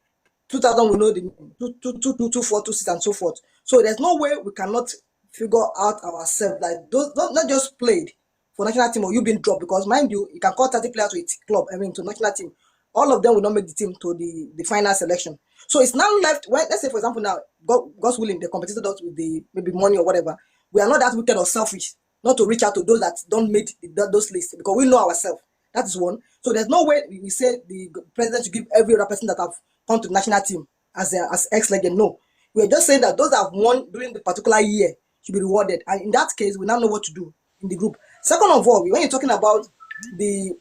2000 we know the name, 2 2 6 and so forth. So there's no way we cannot figure out ourselves like those not just played for national team or you being dropped because mind you can call 30 players to a club, I mean to national team. All of them will not make the team to the final selection. So it's now left when let's say for example now, God's willing, they compensated us with the maybe money or whatever. We are not that wicked or selfish not to reach out to those that don't make those lists because we know ourselves. That is one. So there's no way we say the president should give every other person that have come to the national team as ex-legend. No. We're just saying that those that have won during the particular year should be rewarded. And in that case, we now know what to do in the group. Second of all, when you're talking about the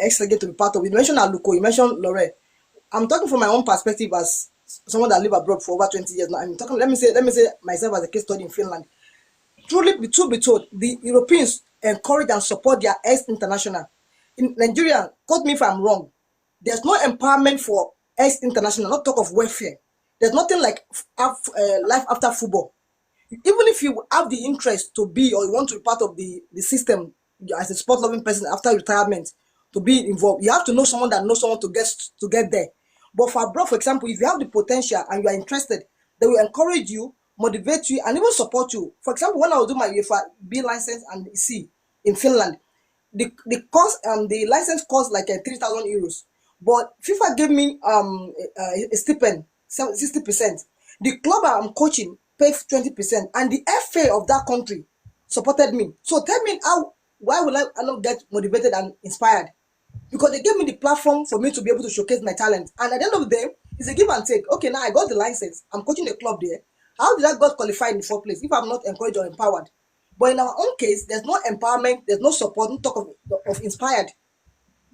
ex-legend to be part of, you mentioned Aluko, you mentioned Lawretta. I'm talking from my own perspective as someone that lived abroad for over 20 years now. I'm talking, let me say myself as a case study in Finland. Truly, be told, the Europeans encourage and support their ex-international. In Nigeria, quote me if I'm wrong, there's no empowerment for ex-international, not talk of welfare. There's nothing like life after football. Even if you have the interest to be or you want to be part of the system as a sport loving person after retirement to be involved, you have to know someone that knows someone to get there. But for abroad, for example, if you have the potential and you are interested, they will encourage you, motivate you, and even support you. For example, when I was doing my UEFA B license and C in Finland, the cost the license cost like 3,000 euros, but FIFA gave me a stipend 60%. The club I'm coaching paid 20%, and the FA of that country supported me. So tell me how why will I not get motivated and inspired? Because they gave me the platform for me to be able to showcase my talent. And at the end of the day, it's a give and take. Okay, now I got the license. I'm coaching a club there. How did I got qualified in the first place if I'm not encouraged or empowered? But in our own case, there's no empowerment, there's no support, no talk of inspired.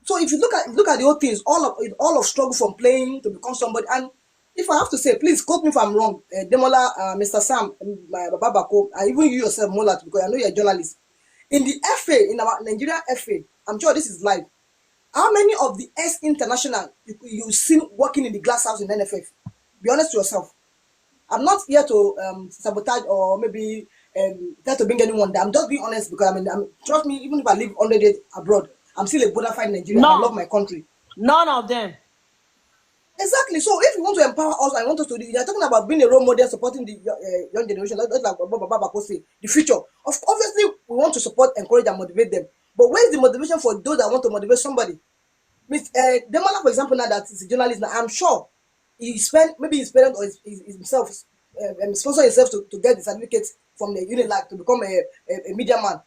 So if you look at the whole things, all of struggle from playing to become somebody. And if I have to say, please quote me if I'm wrong, Demola, Mr. Sam, my Baba Bako, and even you yourself, Mola, because I know you're a journalist. In the FA, in our Nigeria FA, I'm sure this is live. How many of the ex-international you've seen working in the glass house in NFF? Be honest to yourself. I'm not here to sabotage or maybe try to bring anyone down. I'm just being honest because trust me, even if I live 100 days abroad, I'm still a bona fide Nigerian and I love None. my country. None of them. Exactly. So if you want to empower us, I want us to do. You're talking about being a role model, supporting the young generation. That's like Baba say, the future. Obviously, we want to support, encourage, and motivate them. But where's the motivation for those that want to motivate somebody? Miss Demola, for example, now that he's a journalist, now I'm sure he spent maybe his parents or himself sponsor himself to get the certificate from the Unilag to become a media man.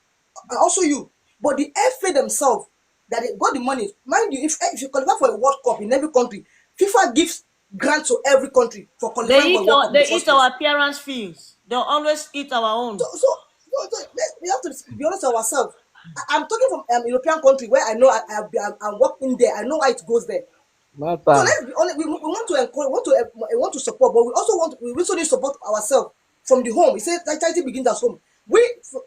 And also you, but the FA themselves that they got the money. Mind you, if you qualify for a World Cup in every country, FIFA gives grants to every country for qualifying for a World Cup in the They first eat place. our appearance fees. They'll always eat our So, own. we have to be honest with ourselves. I'm talking from European country where I know I work in there. I know why it goes there. So Martha. let's be honest. We want to encourage, we want to support, but we also need to support ourselves from the home. He said charity begins at home.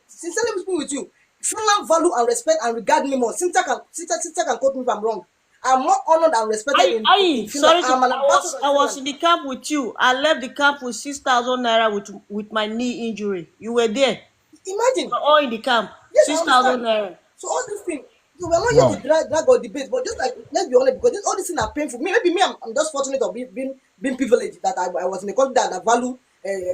Sincerely speaking with you, Finland value and respect and regard me more. Cynthia can quote me if I'm wrong. I'm more honored and respected in Finland. Sorry to. I'm an ambassador in I was Finland. in the camp with you. I left the camp with 6,000 naira with my knee injury. You were there. Imagine. We're all in the camp. Yes, I 6,000 understand. naira. So all these things, so we're not here Wow. to drag or debate, but just like let's be honest, because all these things are painful. Maybe me, I'm just fortunate of being privileged that I was in a country that I value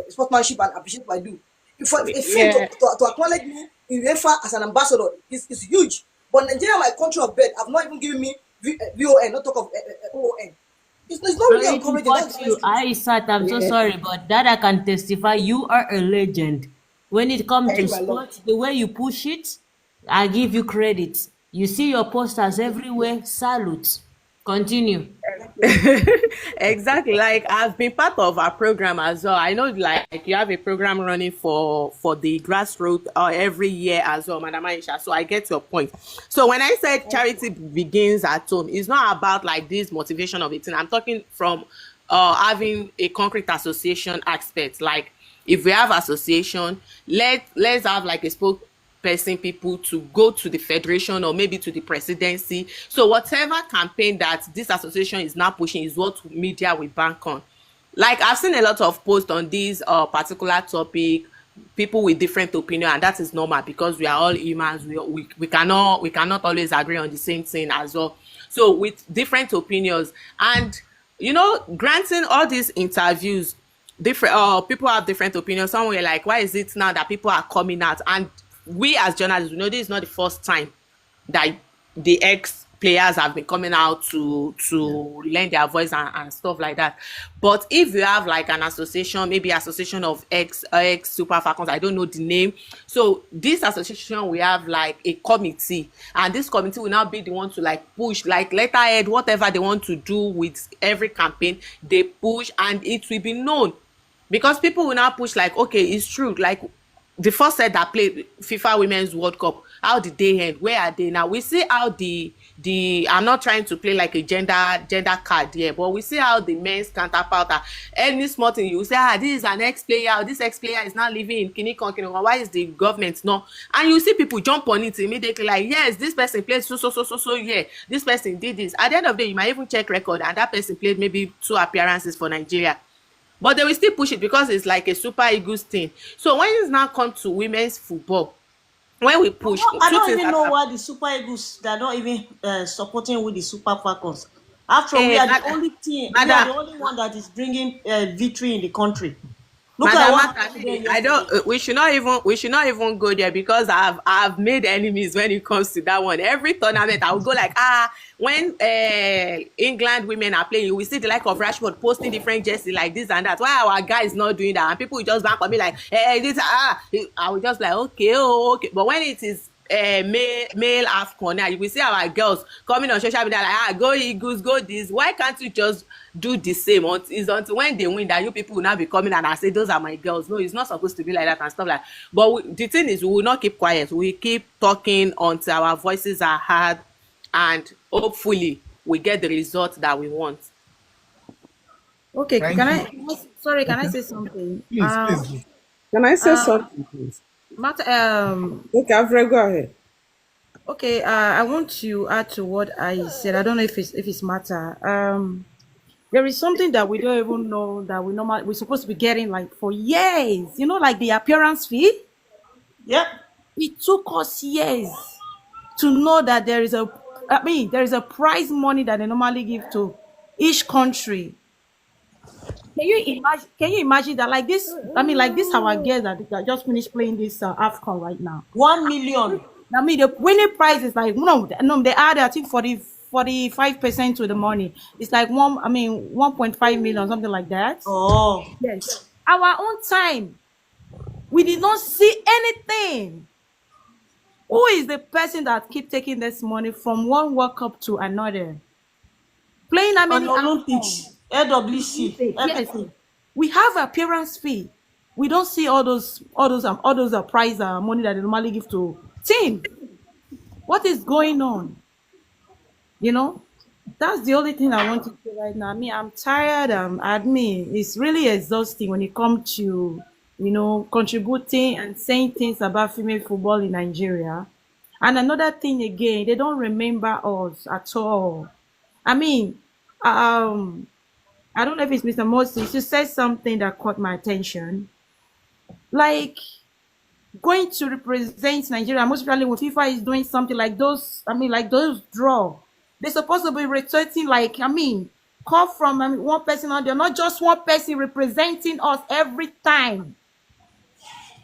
sportsmanship and appreciate what I do. If a friend Yeah. to acknowledge me in UEFA as an ambassador is huge. But Nigeria, my country of birth, have not even given me VON, not talk of OON. It's not really Sorry to encouraging. That's cut the you. honest truth. Ayisat, I'm so Yeah. sorry, but that I can testify. You are a legend. When it comes Thank to you, my love. sports, the way you push it, I give you credit. You see your posters everywhere. Salute. Continue. Thank you, ma. Exactly. Like I've been part of our program as well. I know like you have a program running for the grassroots every year as well, Madam Aisha. So I get your point. So when I said Thank you. charity begins at home, it's not about like this motivation of it. I'm talking from having a concrete association aspect. Like if we have association, let's have like a spokesperson people to go to the federation or maybe to the presidency. So whatever campaign that this association is now pushing is what media will bank on. Like I've seen a lot of posts on this particular topic, people with different opinion, and that is normal because we are all humans. We cannot always agree on the same thing as well. So with different opinions, and granting all these interviews, different people have different opinions. Some were like, why is it now that people are coming out? And we as journalists, we know this is not the first time that the ex players have been coming out to lend their voice and stuff like that. But if you have like an association, maybe association of ex Super Falcons, I don't know the name. So this association, we have like a committee, and this committee will now be the one to like push, like letterhead, whatever they want to do with every campaign, they push, and it will be known because people will now push like, okay, it's true. Like the first set that played FIFA Women's World Cup, how did they end? Where are they now? We see how the I'm not trying to play like a gender card here, but we see how the men's counterpart are. Any small thing you say, this is an ex-player, this ex-player is now living in Kinikon. Why is the government not? And you see people jump on it immediately, like, yes, this person played so, yeah, this person did this. At the end of the day, you might even check record, and that person played maybe 2 appearances for Nigeria. But they will still push it because it's like a Super Eagles thing. So when it's now come to women's football, when we push I two don't things even that know are why the Super Eagles, they're not even supporting with the Super Falcons. After all, we eh, are the mad- only team, we are madam the only one that is bringing victory in the country. Look at Madam what happened to them Atali, I don't. yesterday. We should not even go there because I've made enemies when it comes to that one. Every tournament I will go like when England women are playing, we see the like of Rashford posting different jerseys like this and that. Why our guys not doing that? And people will just bank on me like, this I will just like okay, okay. But when it is male AFCON now, you will see our girls coming on social media like go Eagles, go this. Why can't you just do the same? Until when they win that you people will now be coming and I say those are my girls. No, it's not supposed to be like that and stuff like that. But the thing is, we will not keep quiet. We keep talking until our voices are heard, and hopefully we get the result that we want. Okay, Thank you. sorry, can I Okay. say something? Please. Can I say Uh, something, please? Matt, Okay, Avre, go ahead. Okay, I want to add to what I said. I don't know if it's matter. There is something that we don't even know that we're supposed to be getting like for years. You know, like the appearance fee. Yep. It took us years to know that there is a prize money that they normally give to each country. Can you imagine that like this? I mean, like this our girls that just finished playing this AFCON right now. 1 million. I mean, the winning prize is like no, they add I think 45% to the money. It's like 1.5 million, something like that. Oh. Yes. Our own time, we did not see anything. Who is the person that keep taking this money from one World Cup to another? Playing how On many AFCON? Olympics, AWC, Yes, everything. we have appearance fee. We don't see all those prize money that they normally give to team. What is going on? You know, that's the only thing I want to say right now. I mean, I'm tired. I admit it's really exhausting when it comes to contributing and saying things about female football in Nigeria. And another thing again, they don't remember us at all. I mean, I don't know if it's Mr. Moses. You said something that caught my attention. Like going to represent Nigeria, most especially when FIFA is doing something like those, I mean, like those draw. They're supposed to be rotating, like, I mean, call from one person on there, not just one person representing us every time.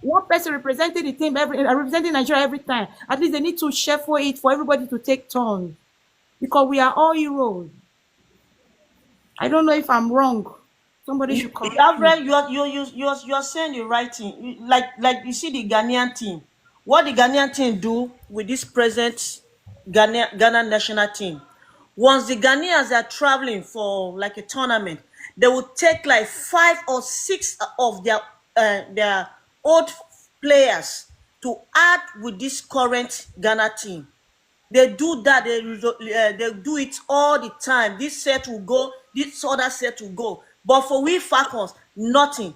One person representing the team, representing Nigeria every time. At least they need to shuffle it for everybody to take turns because we are all heroes. I don't know if I'm wrong. Somebody should correct me. Avre, you're saying the right thing. Like you see the Ghanaian team. What the Ghanaian team do with this present Ghana national team? Once the Ghanaians are traveling for like a tournament, they will take like 5 or 6 of their old players to add with this current Ghana team. They do that. They do it all the time. This set will go. This other set will go. But for we Falcons, nothing.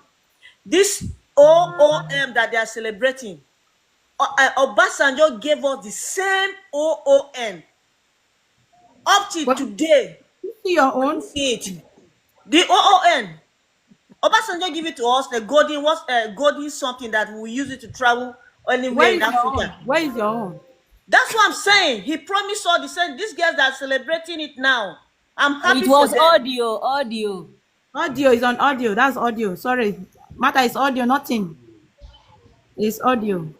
This OOM that they are celebrating, Obasanjo gave us the same OOM up till But today. you see your We own. don't see it. The OOM, Obasanjo give it to us. The golden something that we use it to travel anywhere Where in is your own? Africa. Where is your own? That's what I'm saying. He promised all the same. These girls that are celebrating it now. I'm And it happy for was them. audio. Audio is on audio. That's audio. Sorry. Matter is audio, nothing. It's audio.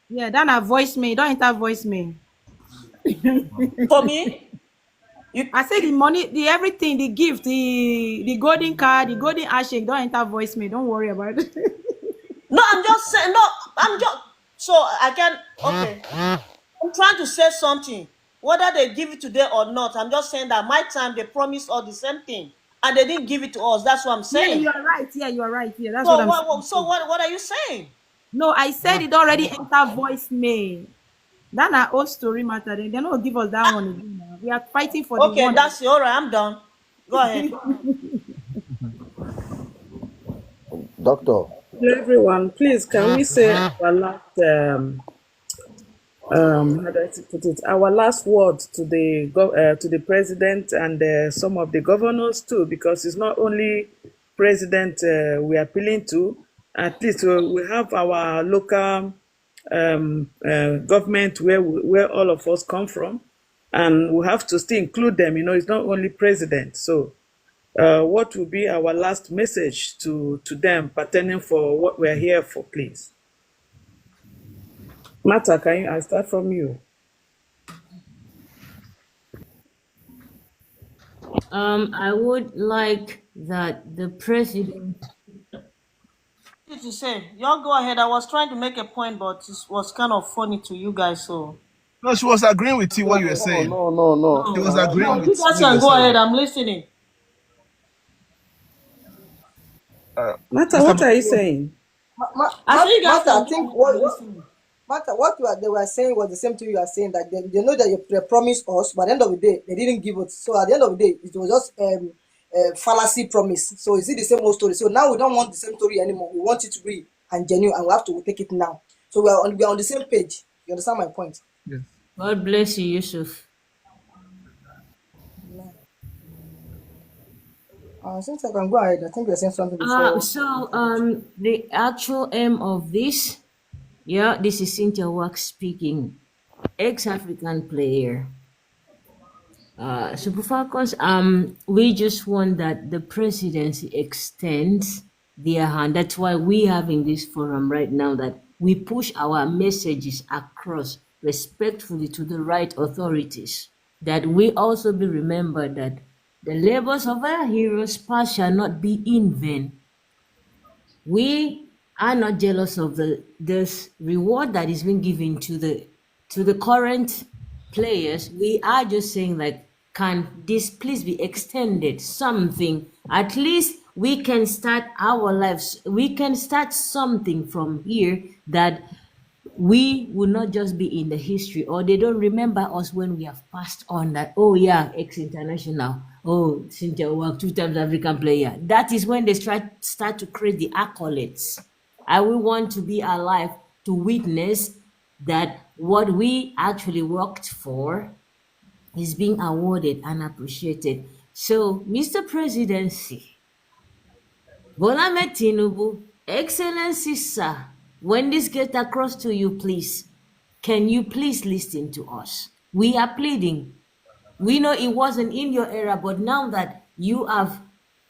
Yeah, then I voice me. Don't enter voice me. For me, I say the money, the everything, the gift, the golden card, the golden handshake, don't enter voice me. Don't worry about it. no, I'm just saying. No, I'm just so I can. Okay, I'm trying to say something. Whether they give it today or not, I'm just saying that my time they promised all the same thing, and they didn't give it to us. That's what I'm Yeah, saying. you are right. Yeah, you are right. Yeah, that's what So I'm saying. what are you saying? No, I said it already enter voice mail. That our old story matter. They're not give us that one again. Now. We are fighting for the Okay, one. that's it. All right. I'm done. Go ahead. Doctor. Hello, everyone. Please, can we say our last how do I put it? Our last word to the president and some of the governors too, because it's not only president we are appealing to. At least we have our local government where all of us come from, and we have to still include them. You know, it's not only president. So, what will be our last message to them pertaining for what we're here for, please? Martha, I start from you? I would like that the president. To say, y'all go ahead. I was trying to make a point, but it was kind of funny to you guys. So No, she was agreeing with you what you were No, saying. no, no, no. She was agreeing no, you with guys what you can were go ahead. saying. I'm listening. Martha, Mr. what are you Bako, saying? I say you guys Martha, I can go think ahead. I'm listening. Martha, they were saying was the same thing you are saying, that they know that they promised us, but at the end of the day, they didn't give it. So at the end of the day, it was just fallacy promise. So is it the same old story? So now we don't want the same story anymore. We want it to be and genuine, and we have to take it now. So we are on the same page. You understand my point? Yes. God bless you, Yusuf. Since I can go ahead, I think you're saying something before I contribute. The actual aim of this, yeah, this is Cynthia Uwak speaking, ex-African player. Super Falcons, we just want that the presidency extends their hand. That's why we having this forum right now, that we push our messages across respectfully to the right authorities. That we also be remembered that the labors of our heroes past shall not be in vain. We are not jealous of the this reward that is being given to the current players. We are just saying, like, can this please be extended something? At least we can start our lives, we can start something from here, that we will not just be in the history, or they don't remember us when we have passed on, that, oh yeah, ex-international, oh, Cynthia Uwak, 2 times African player. That is when they start to create the accolades. I will want to be alive to witness that what we actually worked for is being awarded and appreciated. So, Mr. Presidency, Bola Ahmed Tinubu, Excellency Sir, when this gets across to you, please, can you please listen to us? We are pleading. We know it wasn't in your era, but now that you have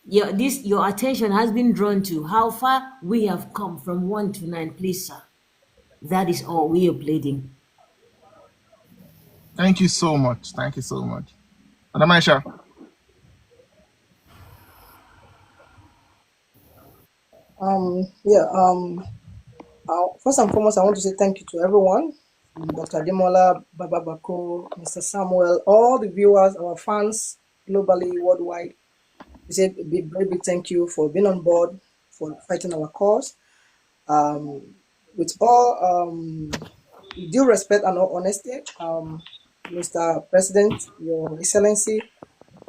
your attention has been drawn to how far we have come from 1 to 9, please, sir. That is all we are pleading. Thank you so much. Thank you so much. Madam Aisha. Yeah. First and foremost, I want to say thank you to everyone, Dr. Demola, Baba Bako, Mr. Samuel, all the viewers, our fans globally, worldwide. We say a very big thank you for being on board, for fighting our cause. With all due respect and honesty, Mr. President, Your Excellency,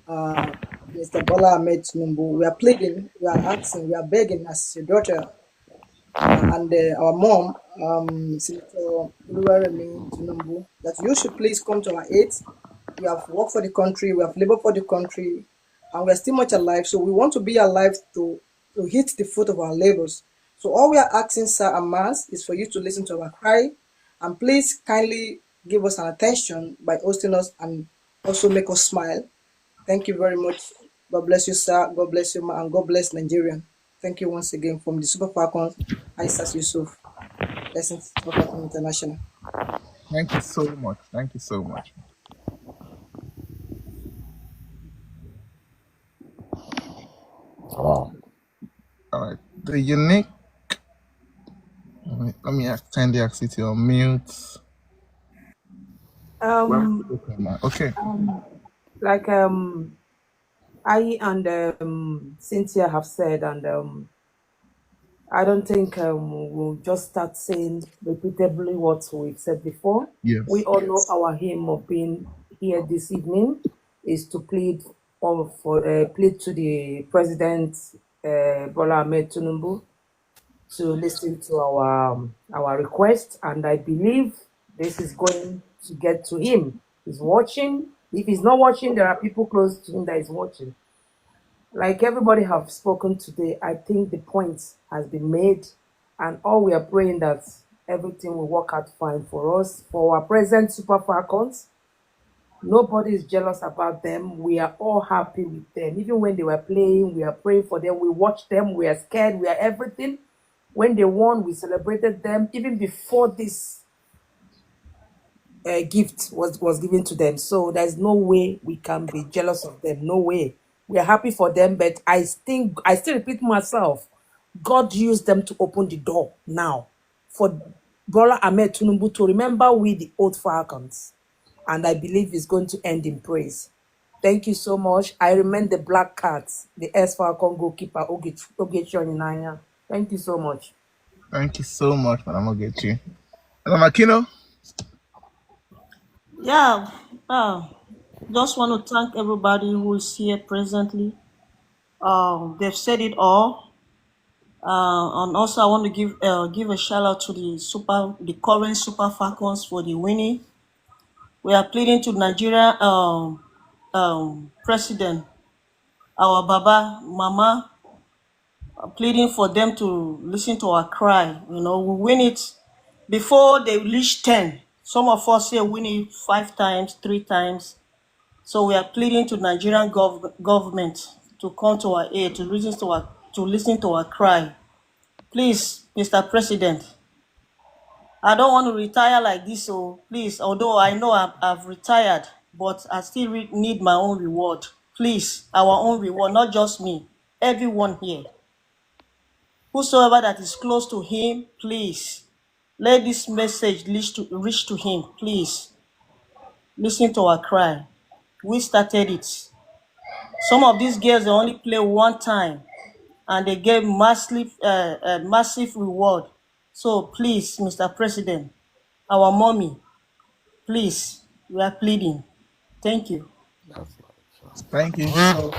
Mr. Bola Ahmed Tinubu, we are pleading, we are asking, we are begging as your daughter and our mom, Senator Oluwaremi Tinubu, that you should please come to our aid. We have worked for the country, we have labored for the country, and we are still much alive. So we want to be alive to hit the fruit of our labors. So all we are asking, sir and mass, is for you to listen to our cry, and please kindly give us an attention by hosting us and also make us smile. Thank you very much. God bless you, sir. God bless you, ma, and God bless Nigerian. Thank you once again from the Super Falcons, Ayisat Yusuf. Blessings, Super Falcons International. Thank you so much. Thank you so much. Wow. All right. The unique. Let me kindly ask you to unmute. Um, Okay. like I and Cynthia have said, and I don't think we'll just start saying repeatedly what we've said before. We Yes. all know our aim of being here this evening is to plead plead to the President Bola Ahmed Tinubu to listen to our request, and I believe this is going to get to him. He's watching. If he's not watching, there are people close to him that is watching. Like everybody have spoken today, I think the point has been made, and all we are praying that everything will work out fine for us, for our present Super Falcons. Nobody is jealous about them. We are all happy with them. Even when they were playing, we are praying for them. We watched them. We are scared. We are everything. When they won, we celebrated them. Even before this gift was given to them. So there's no way we can be jealous of them. No way. We are happy for them, but I still repeat myself. God used them to open the door now for Bola Ahmed Tinubu to remember we the old Falcons, and I believe it's going to end in praise. Thank you so much. I remain the Black Cats, the ex Falcon goalkeeper Ogechukwu Onyinaya. Thank you so much. Thank you so much, Madam Ogechi. Madam Aquino. Yeah, just want to thank everybody who is here presently. They've said it all. And also I want to give a shout out to the current Super Falcons for the winning. We are pleading to Nigeria president, our Baba, Mama, pleading for them to listen to our cry. We win it before they reach 10. Some of us here win it 5 times, 3 times. So we are pleading to Nigerian government to come to our aid, to listen to our cry. Please, Mr. President, I don't want to retire like this, so please, although I know I've retired, but I still need my own reward. Please, our own reward, not just me, everyone here. Whosoever that is close to him, please, let this message reach to him. Please, listen to our cry. We started it. Some of these girls, they only play one time, and they get massive reward. So please, Mr. President, our mommy, please, we are pleading. Thank you. That's Thank you so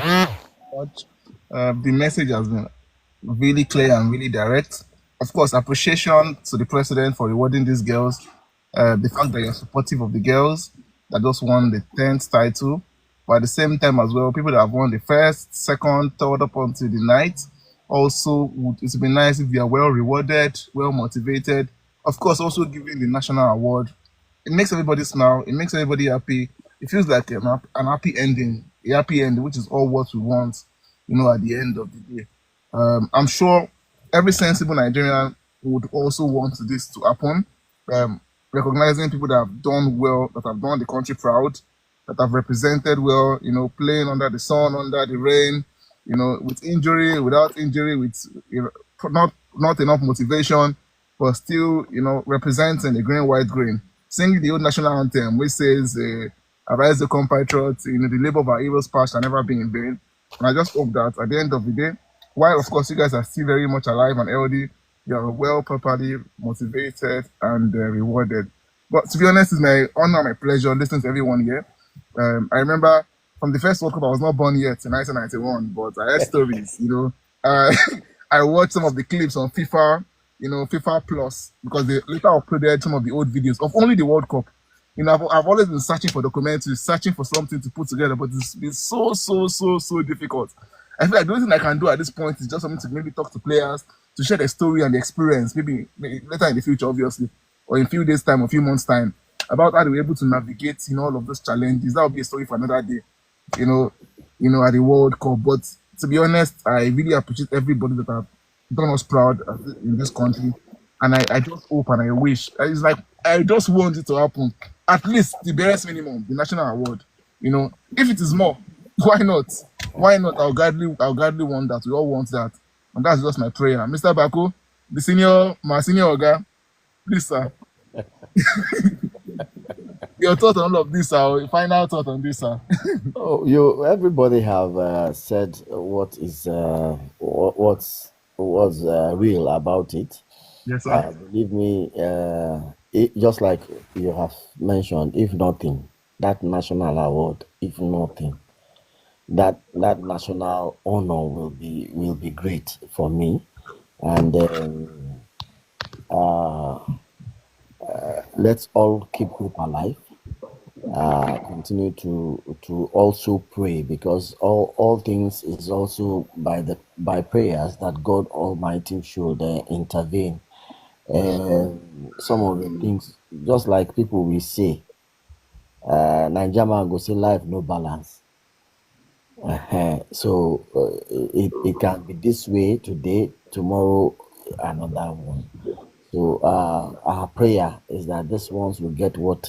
much. The message has been really clear and really direct. Of course, appreciation to the president for rewarding these girls. The fact that you're supportive of the girls that just won the 10th title, but at the same time as well, people that have won the first, second, third up until the ninth. Also, it would be nice if they are well rewarded, well motivated. Of course, also giving the national award. It makes everybody smile. It makes everybody happy. It feels like an happy ending, a happy ending, which is all what we want, at the end of the day. I'm sure every sensible Nigerian would also want this to happen. Recognizing people that have done well, that have done the country proud, that have represented well, playing under the sun, under the rain, with injury, without injury, with not enough motivation, but still, representing the green, white, green. Singing the old national anthem, which says, "Arise, the compatriots, the labor of our heroes past shall never be in vain." And I just hope that at the end of the day, while of course you guys are still very much alive and healthy, you are well, properly motivated and rewarded. But to be honest, it's my honor, my pleasure listening to everyone here. I remember from the first World Cup, I was not born yet in 1991, but I heard stories. Uh, I watched some of the clips on FIFA, FIFA Plus, because they later uploaded some of the old videos of only the World Cup. I've always been searching for documentaries, searching for something to put together, but it's been so difficult. I feel like the only thing I can do at this point is just something to maybe talk to players, to share the story and the experience, maybe later in the future, obviously, or in a few days' time, or a few months' time, about how they were able to navigate, all of those challenges. That would be a story for another day, at the World Cup. But to be honest, I really appreciate everybody that have done us proud in this country. And I just hope and I wish. It's like I just want it to happen. At least the barest minimum, the national award. If it is more, why not? Why not? I'll gladly want that. We all want that. And that's just my prayer. Mr. Bako, my senior Oga, please, sir. Your thought on all of this, sir. Final thought on this, sir. everybody have said what is what's real about it. Yes, sir. Believe me, just like you have mentioned, if nothing, that national award, if nothing, that national honor will be great for me, and let's all keep hope alive. Continue to also pray, because all things is also by prayers that God Almighty should intervene. Some of the things, just like people will say, Naija man go say life no balance. So it can be this way today, tomorrow another one. So our prayer is that these ones will get what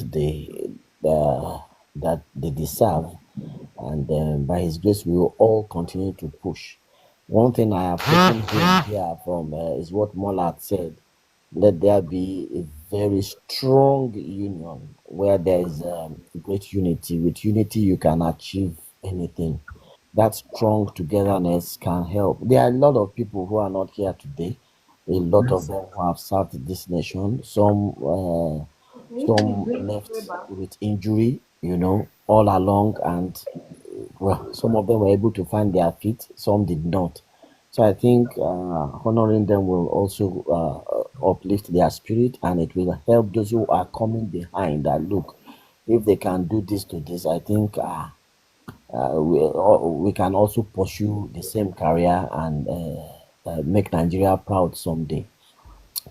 that they deserve, and by His grace, we will all continue to push. One thing I have taken here from is what Mollard said. Let there be a very strong union where there is great unity. With unity, you can achieve anything. That strong togetherness can help. There are a lot of people who are not here today. A lot of them who have served this nation. Some left with injury, all along, and well, some of them were able to find their feet. Some did not. So I think honoring them will also uplift their spirit, and it will help those who are coming behind that look. if they can do this to this, I think we can also pursue the same career and make Nigeria proud someday.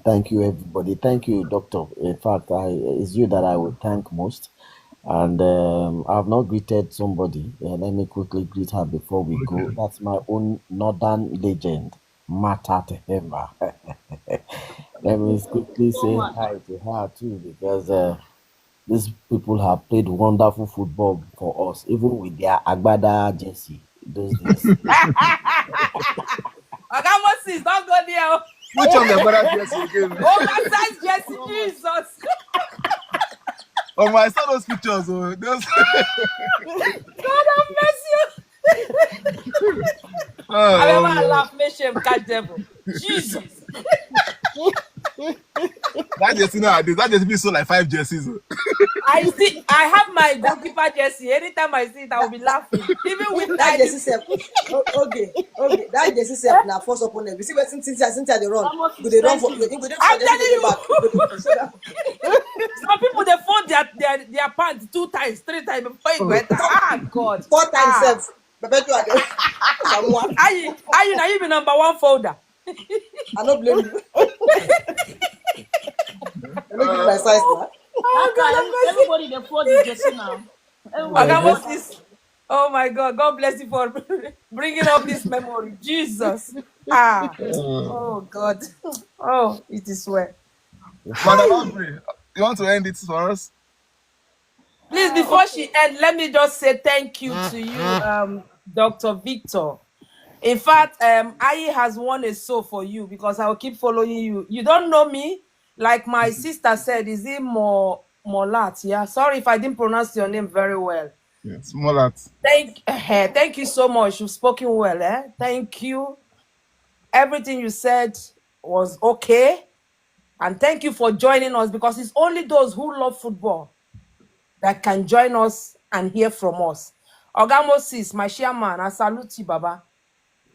Thank you, everybody. Thank you, Doctor. In fact, it's you that I will thank most. And I've not greeted somebody. Let me quickly greet her before we go. Okay. That's my own northern legend, Mata Thahemba. Let me quickly say hi to her too, because these people have played wonderful football for us, even with their Agbada jersey those days. Oga Moses, don't go there. Which one the brother jersey again? Oversized Jesse, Jesus. Oh my, I saw those pictures. Oh, those. God have mercy. I Oh, remember I laugh, make shame, catch devil. Jesus. that jersey nowadays, that jersey be so like 5 jerseys. Oh. I have my goalkeeper jersey. Anytime I see it, I will be laughing. Even with That jersey self. Okay. That jersey self now force opponent. You see where Cynthia they run. Do they run for? You think we don't I'm for telling you. back? Some people they fold their pants 2 times, 3 times before you go enter. Ah God. 4 times self. Are you now be number 1 folder? I don't blame you. I don't give you my size now. Everybody they fold the jersey now. Oh my God. God bless you for bringing up this memory. Jesus. Ah. Oh God. Oh, it is well. Madam Avre, you want to end it for us? Please, before she ends, let me just say thank you to you, Dr. Victor. In fact, Ayi has won a soul for you because I will keep following you. You don't know me, like my sister said. Is it Molat? Yeah. Sorry if I didn't pronounce your name very well. Yes, Molat. Thank you so much. You've spoken well. Thank you. Everything you said was okay, and thank you for joining us because it's only those who love football that can join us and hear from us. Oga Moses, my chairman, I salute you, Baba.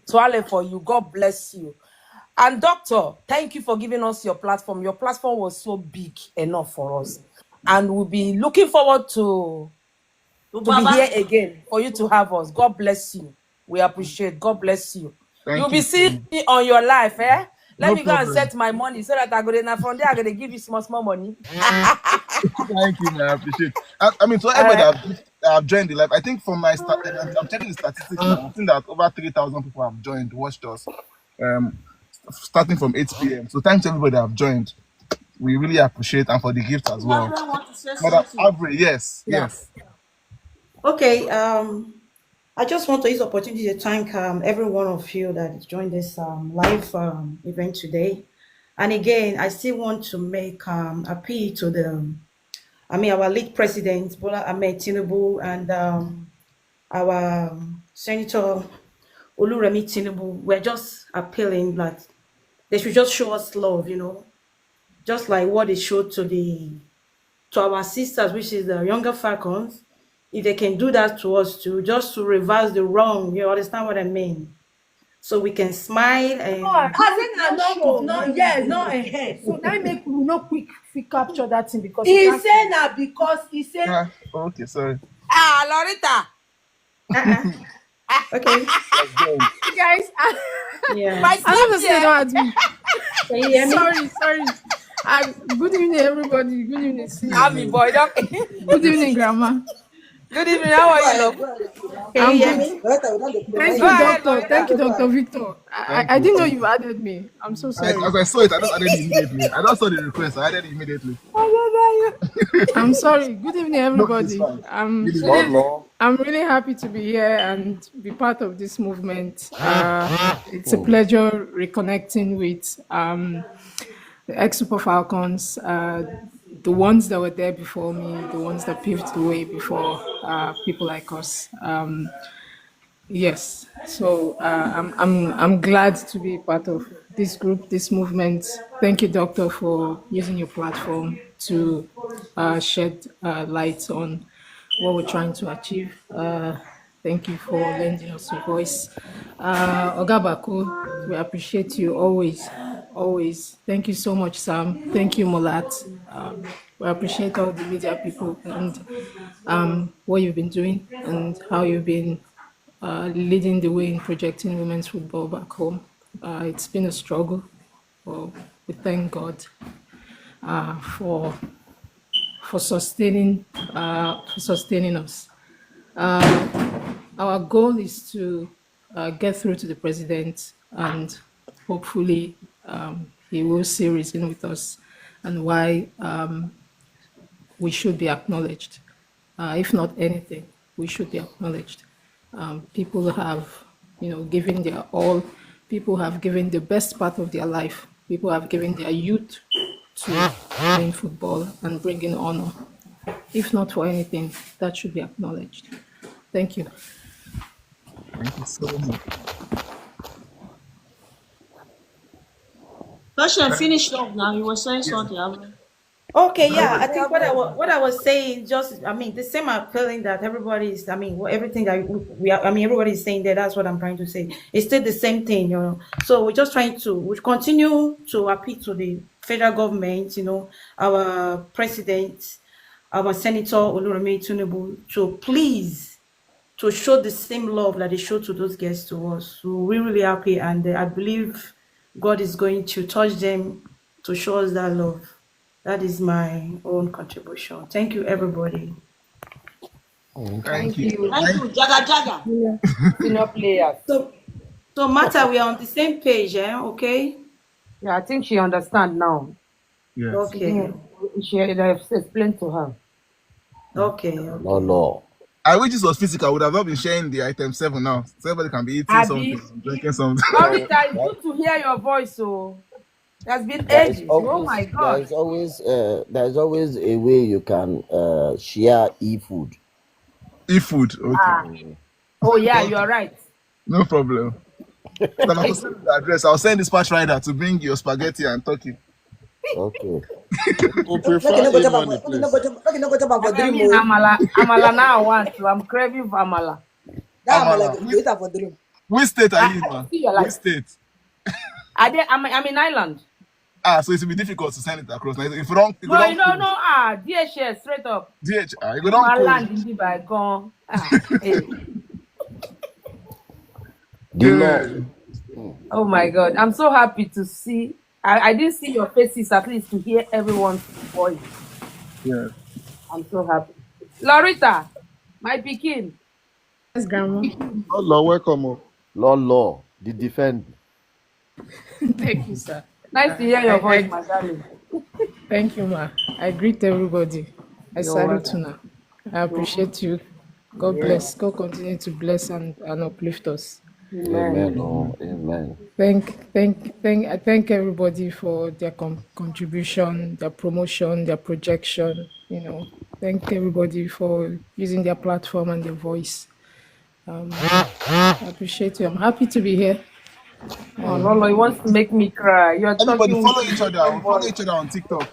Twale for you. God bless you. And Doctor, thank you for giving us your platform. Your platform was so big enough for us. And we'll be looking forward to be here again for you to have us. God bless you. We appreciate. God bless you. You'll be seeing me on your life, eh? Let me go and set my money so that I go there. From there, I'm going to give you small money. Thank you, man. I appreciate. I mean, so everybody that have joined the live, I think from my start, I'm checking the statistics now. I think that over 3,000 people have joined, watched us, starting from 8 p.m. So thanks to everybody that have joined. We really appreciate and for the gift as well. Madam Avre, yes. Okay. I just want to use the opportunity to thank every one of you that joined this live event today. And again, I still want to make appeal to our lead president, Bola Ahmed Tinubu, and our Senator Oluremi Tinubu. We're just appealing that they should just show us love, just like what they showed to our sisters, which is the younger Falcons. If they can do that to us too, just to reverse the wrong, you understand what I mean? So we can smile and Not ahead. So that make we not quick capture that thing because he said that because he said okay, sorry. Lawretta. Okay. Guys, Yeah. I have to say that at me. Can you hear me? Sorry. Good evening, everybody. Good evening, sis. Boy. Good evening, Grandma. Good evening. How are you, love? Can you hear me? Thank you, Doctor. Thank you, Dr. Victor. I didn't know you added me. I'm so sorry. As I saw it, I just added it immediately. I just saw the request. I added it immediately. I'm sorry. Good evening, everybody. No, I'm really happy to be here and be part of this movement. It's a pleasure reconnecting with the ex-Super Falcons, the ones that were there before me, the ones that paved the way before people like us. Yes, so I'm glad to be part of this group, this movement. Thank you, Doctor, for using your platform to shed light on what we're trying to achieve. Thank you for lending us your voice. Oga Baku, we appreciate you always. Thank you so much, Sam. Thank you, Molat. We appreciate all the media people and what you've been doing and how you've been leading the way in projecting women's football back home. It's been a struggle. Well, we thank God for sustaining us. Our goal is to get through to the president, and hopefully he will see reason with us and why we should be acknowledged. If not anything, we should be acknowledged. People have, given their all. People have given the best part of their life. People have given their youth to playing football and bringing honor. If not for anything, that should be acknowledged. Thank you. Thank you so much. Passion, finish up now. You were saying something, Avre. Okay, yeah. I think what I was saying, just the same appealing that everybody is. Everything that everybody is saying there. That's what I'm trying to say. It's still the same thing, So we're just trying to continue to appeal to the federal government, our president, our Senator Oluremi Tinubu, to please to show the same love that they show to those guests to us. So we're really happy, and I believe God is going to touch them to show us that love. That is my own contribution. Thank you, everybody. Thank you. Thank you, Jaga Jaga. Senior players. So Martha, we are on the same page, okay? Yeah, I think she understands now. Yes. Okay. She had explained to her. Okay. No. I wish this was physical. I would have not been sharing the item 7 now. So everybody can be eating something, drinking something. Lawretta, it's good to hear your voice, so there's been ages. Oh my God. There's always a way you can share e-food. E-food, okay. Oh yeah, you are right. No problem. Then I'll send the address. I'll send dispatch rider to bring your spaghetti and turkey. Okay. We prefer e-money, please. Amala now I want to. I'm craving for amala. Which state are you in, man? Which state? I'm in Ireland. So it will be difficult to send it across. Now, if you don't, DHS straight up. DH, you go My down land in Dubai gone. Good. Oh my God, I'm so happy to see. I didn't see your faces, at least to hear everyone's voice. Yeah. I'm so happy. Lawretta, my pikin. Yes, Grandma. Lord, welcome. Law, the defend. Thank you, sir. Nice to hear your voice, my darling. Thank you, ma. I greet everybody. I salute you now. I appreciate you. God bless. God continue to bless and uplift us. Amen. Amen. I thank everybody for their contribution, their promotion, their projection. Thank everybody for using their platform and their voice. I appreciate you. I'm happy to be here. Oh, Lolo, he wants to make me cry. You're Everybody talking follow each other. Follow each other on TikTok.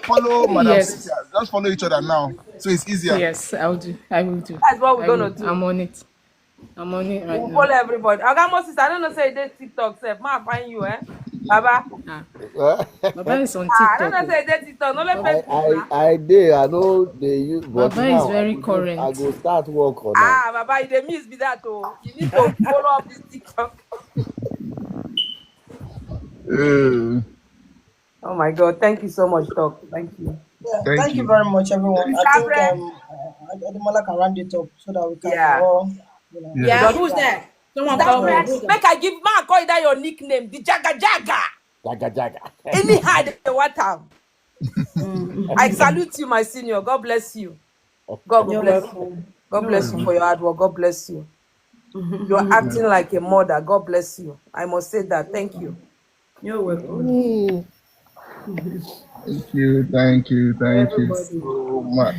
Follow Madam Yes. Cynthia. Just follow each other now, so it's easier. Yes, I will do. That's what we're gonna do. I'm on it right We'll now. follow everybody. I got Moses. I don't know say they TikTok self. Ma find you, Baba. Baba is on I don't know TikTok. say they TikTok. No let Facebook. I know they use, but Baba now is very I current. go start work on that. Baba, you miss be that oh. You need to follow up this TikTok. Oh my God! Thank you so much, Doc. Thank you. Yeah, thank you very much, everyone. I think Ademola can round it up so that we can all, Yeah, who's that? Someone call me. Make I give man call that your nickname, the Jaga Jaga. Jaga. Anyhow, they want time. I salute you, my senior. God bless you. God bless you. God bless you for your hard work. God bless you. You're acting like a mother. God bless you. I must say that. Thank you. You're welcome. Thank you so much.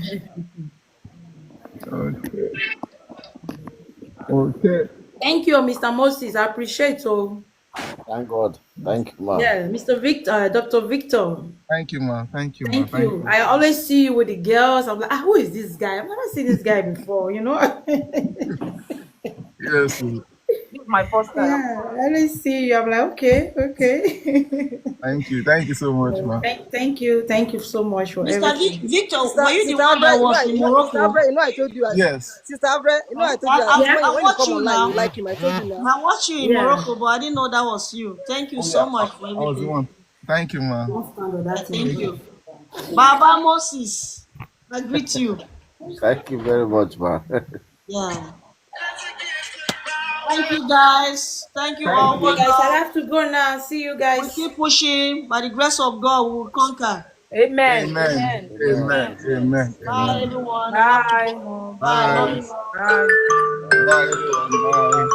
Okay. Thank you, Mr. Moses. I appreciate you. Thank God. Thank you, ma. Yeah, Mr. Victor, Dr. Victor. Thank you, ma. Thank you. I always see you with the girls. I'm like, who is this guy? I've never seen this guy before, Yes. my first time. Yeah, I always see you. I'm like, okay. Thank you so much, ma. Thank you so much for Mr. everything. Victor, Sister, were you the Sister one that Avre, was in Sister Morocco? Avre, I told you, Yes. Sister Avre, I told you, Yeah, when you Watch come you online, you now. like him. I told you now. I watched you in yeah. Morocco, but I didn't know that was you. Thank you Oh, yeah, so much for I was the everything. one. Thank you, ma. Don't stand on that Thank thing. you. Baba Moses, I greet you. Thank you very much, ma. Yeah. Thank you, guys. Thank you Thank all. Okay, Well you. guys, I done. have to go now. See you We guys. keep pushing. By the grace of God, we will conquer. Amen. Amen. Amen. Amen. Amen. Amen. Amen. Bye, Amen. everyone. I love you Bye. all. Bye. Love Bye. you all. Bye. Bye, everyone. Bye.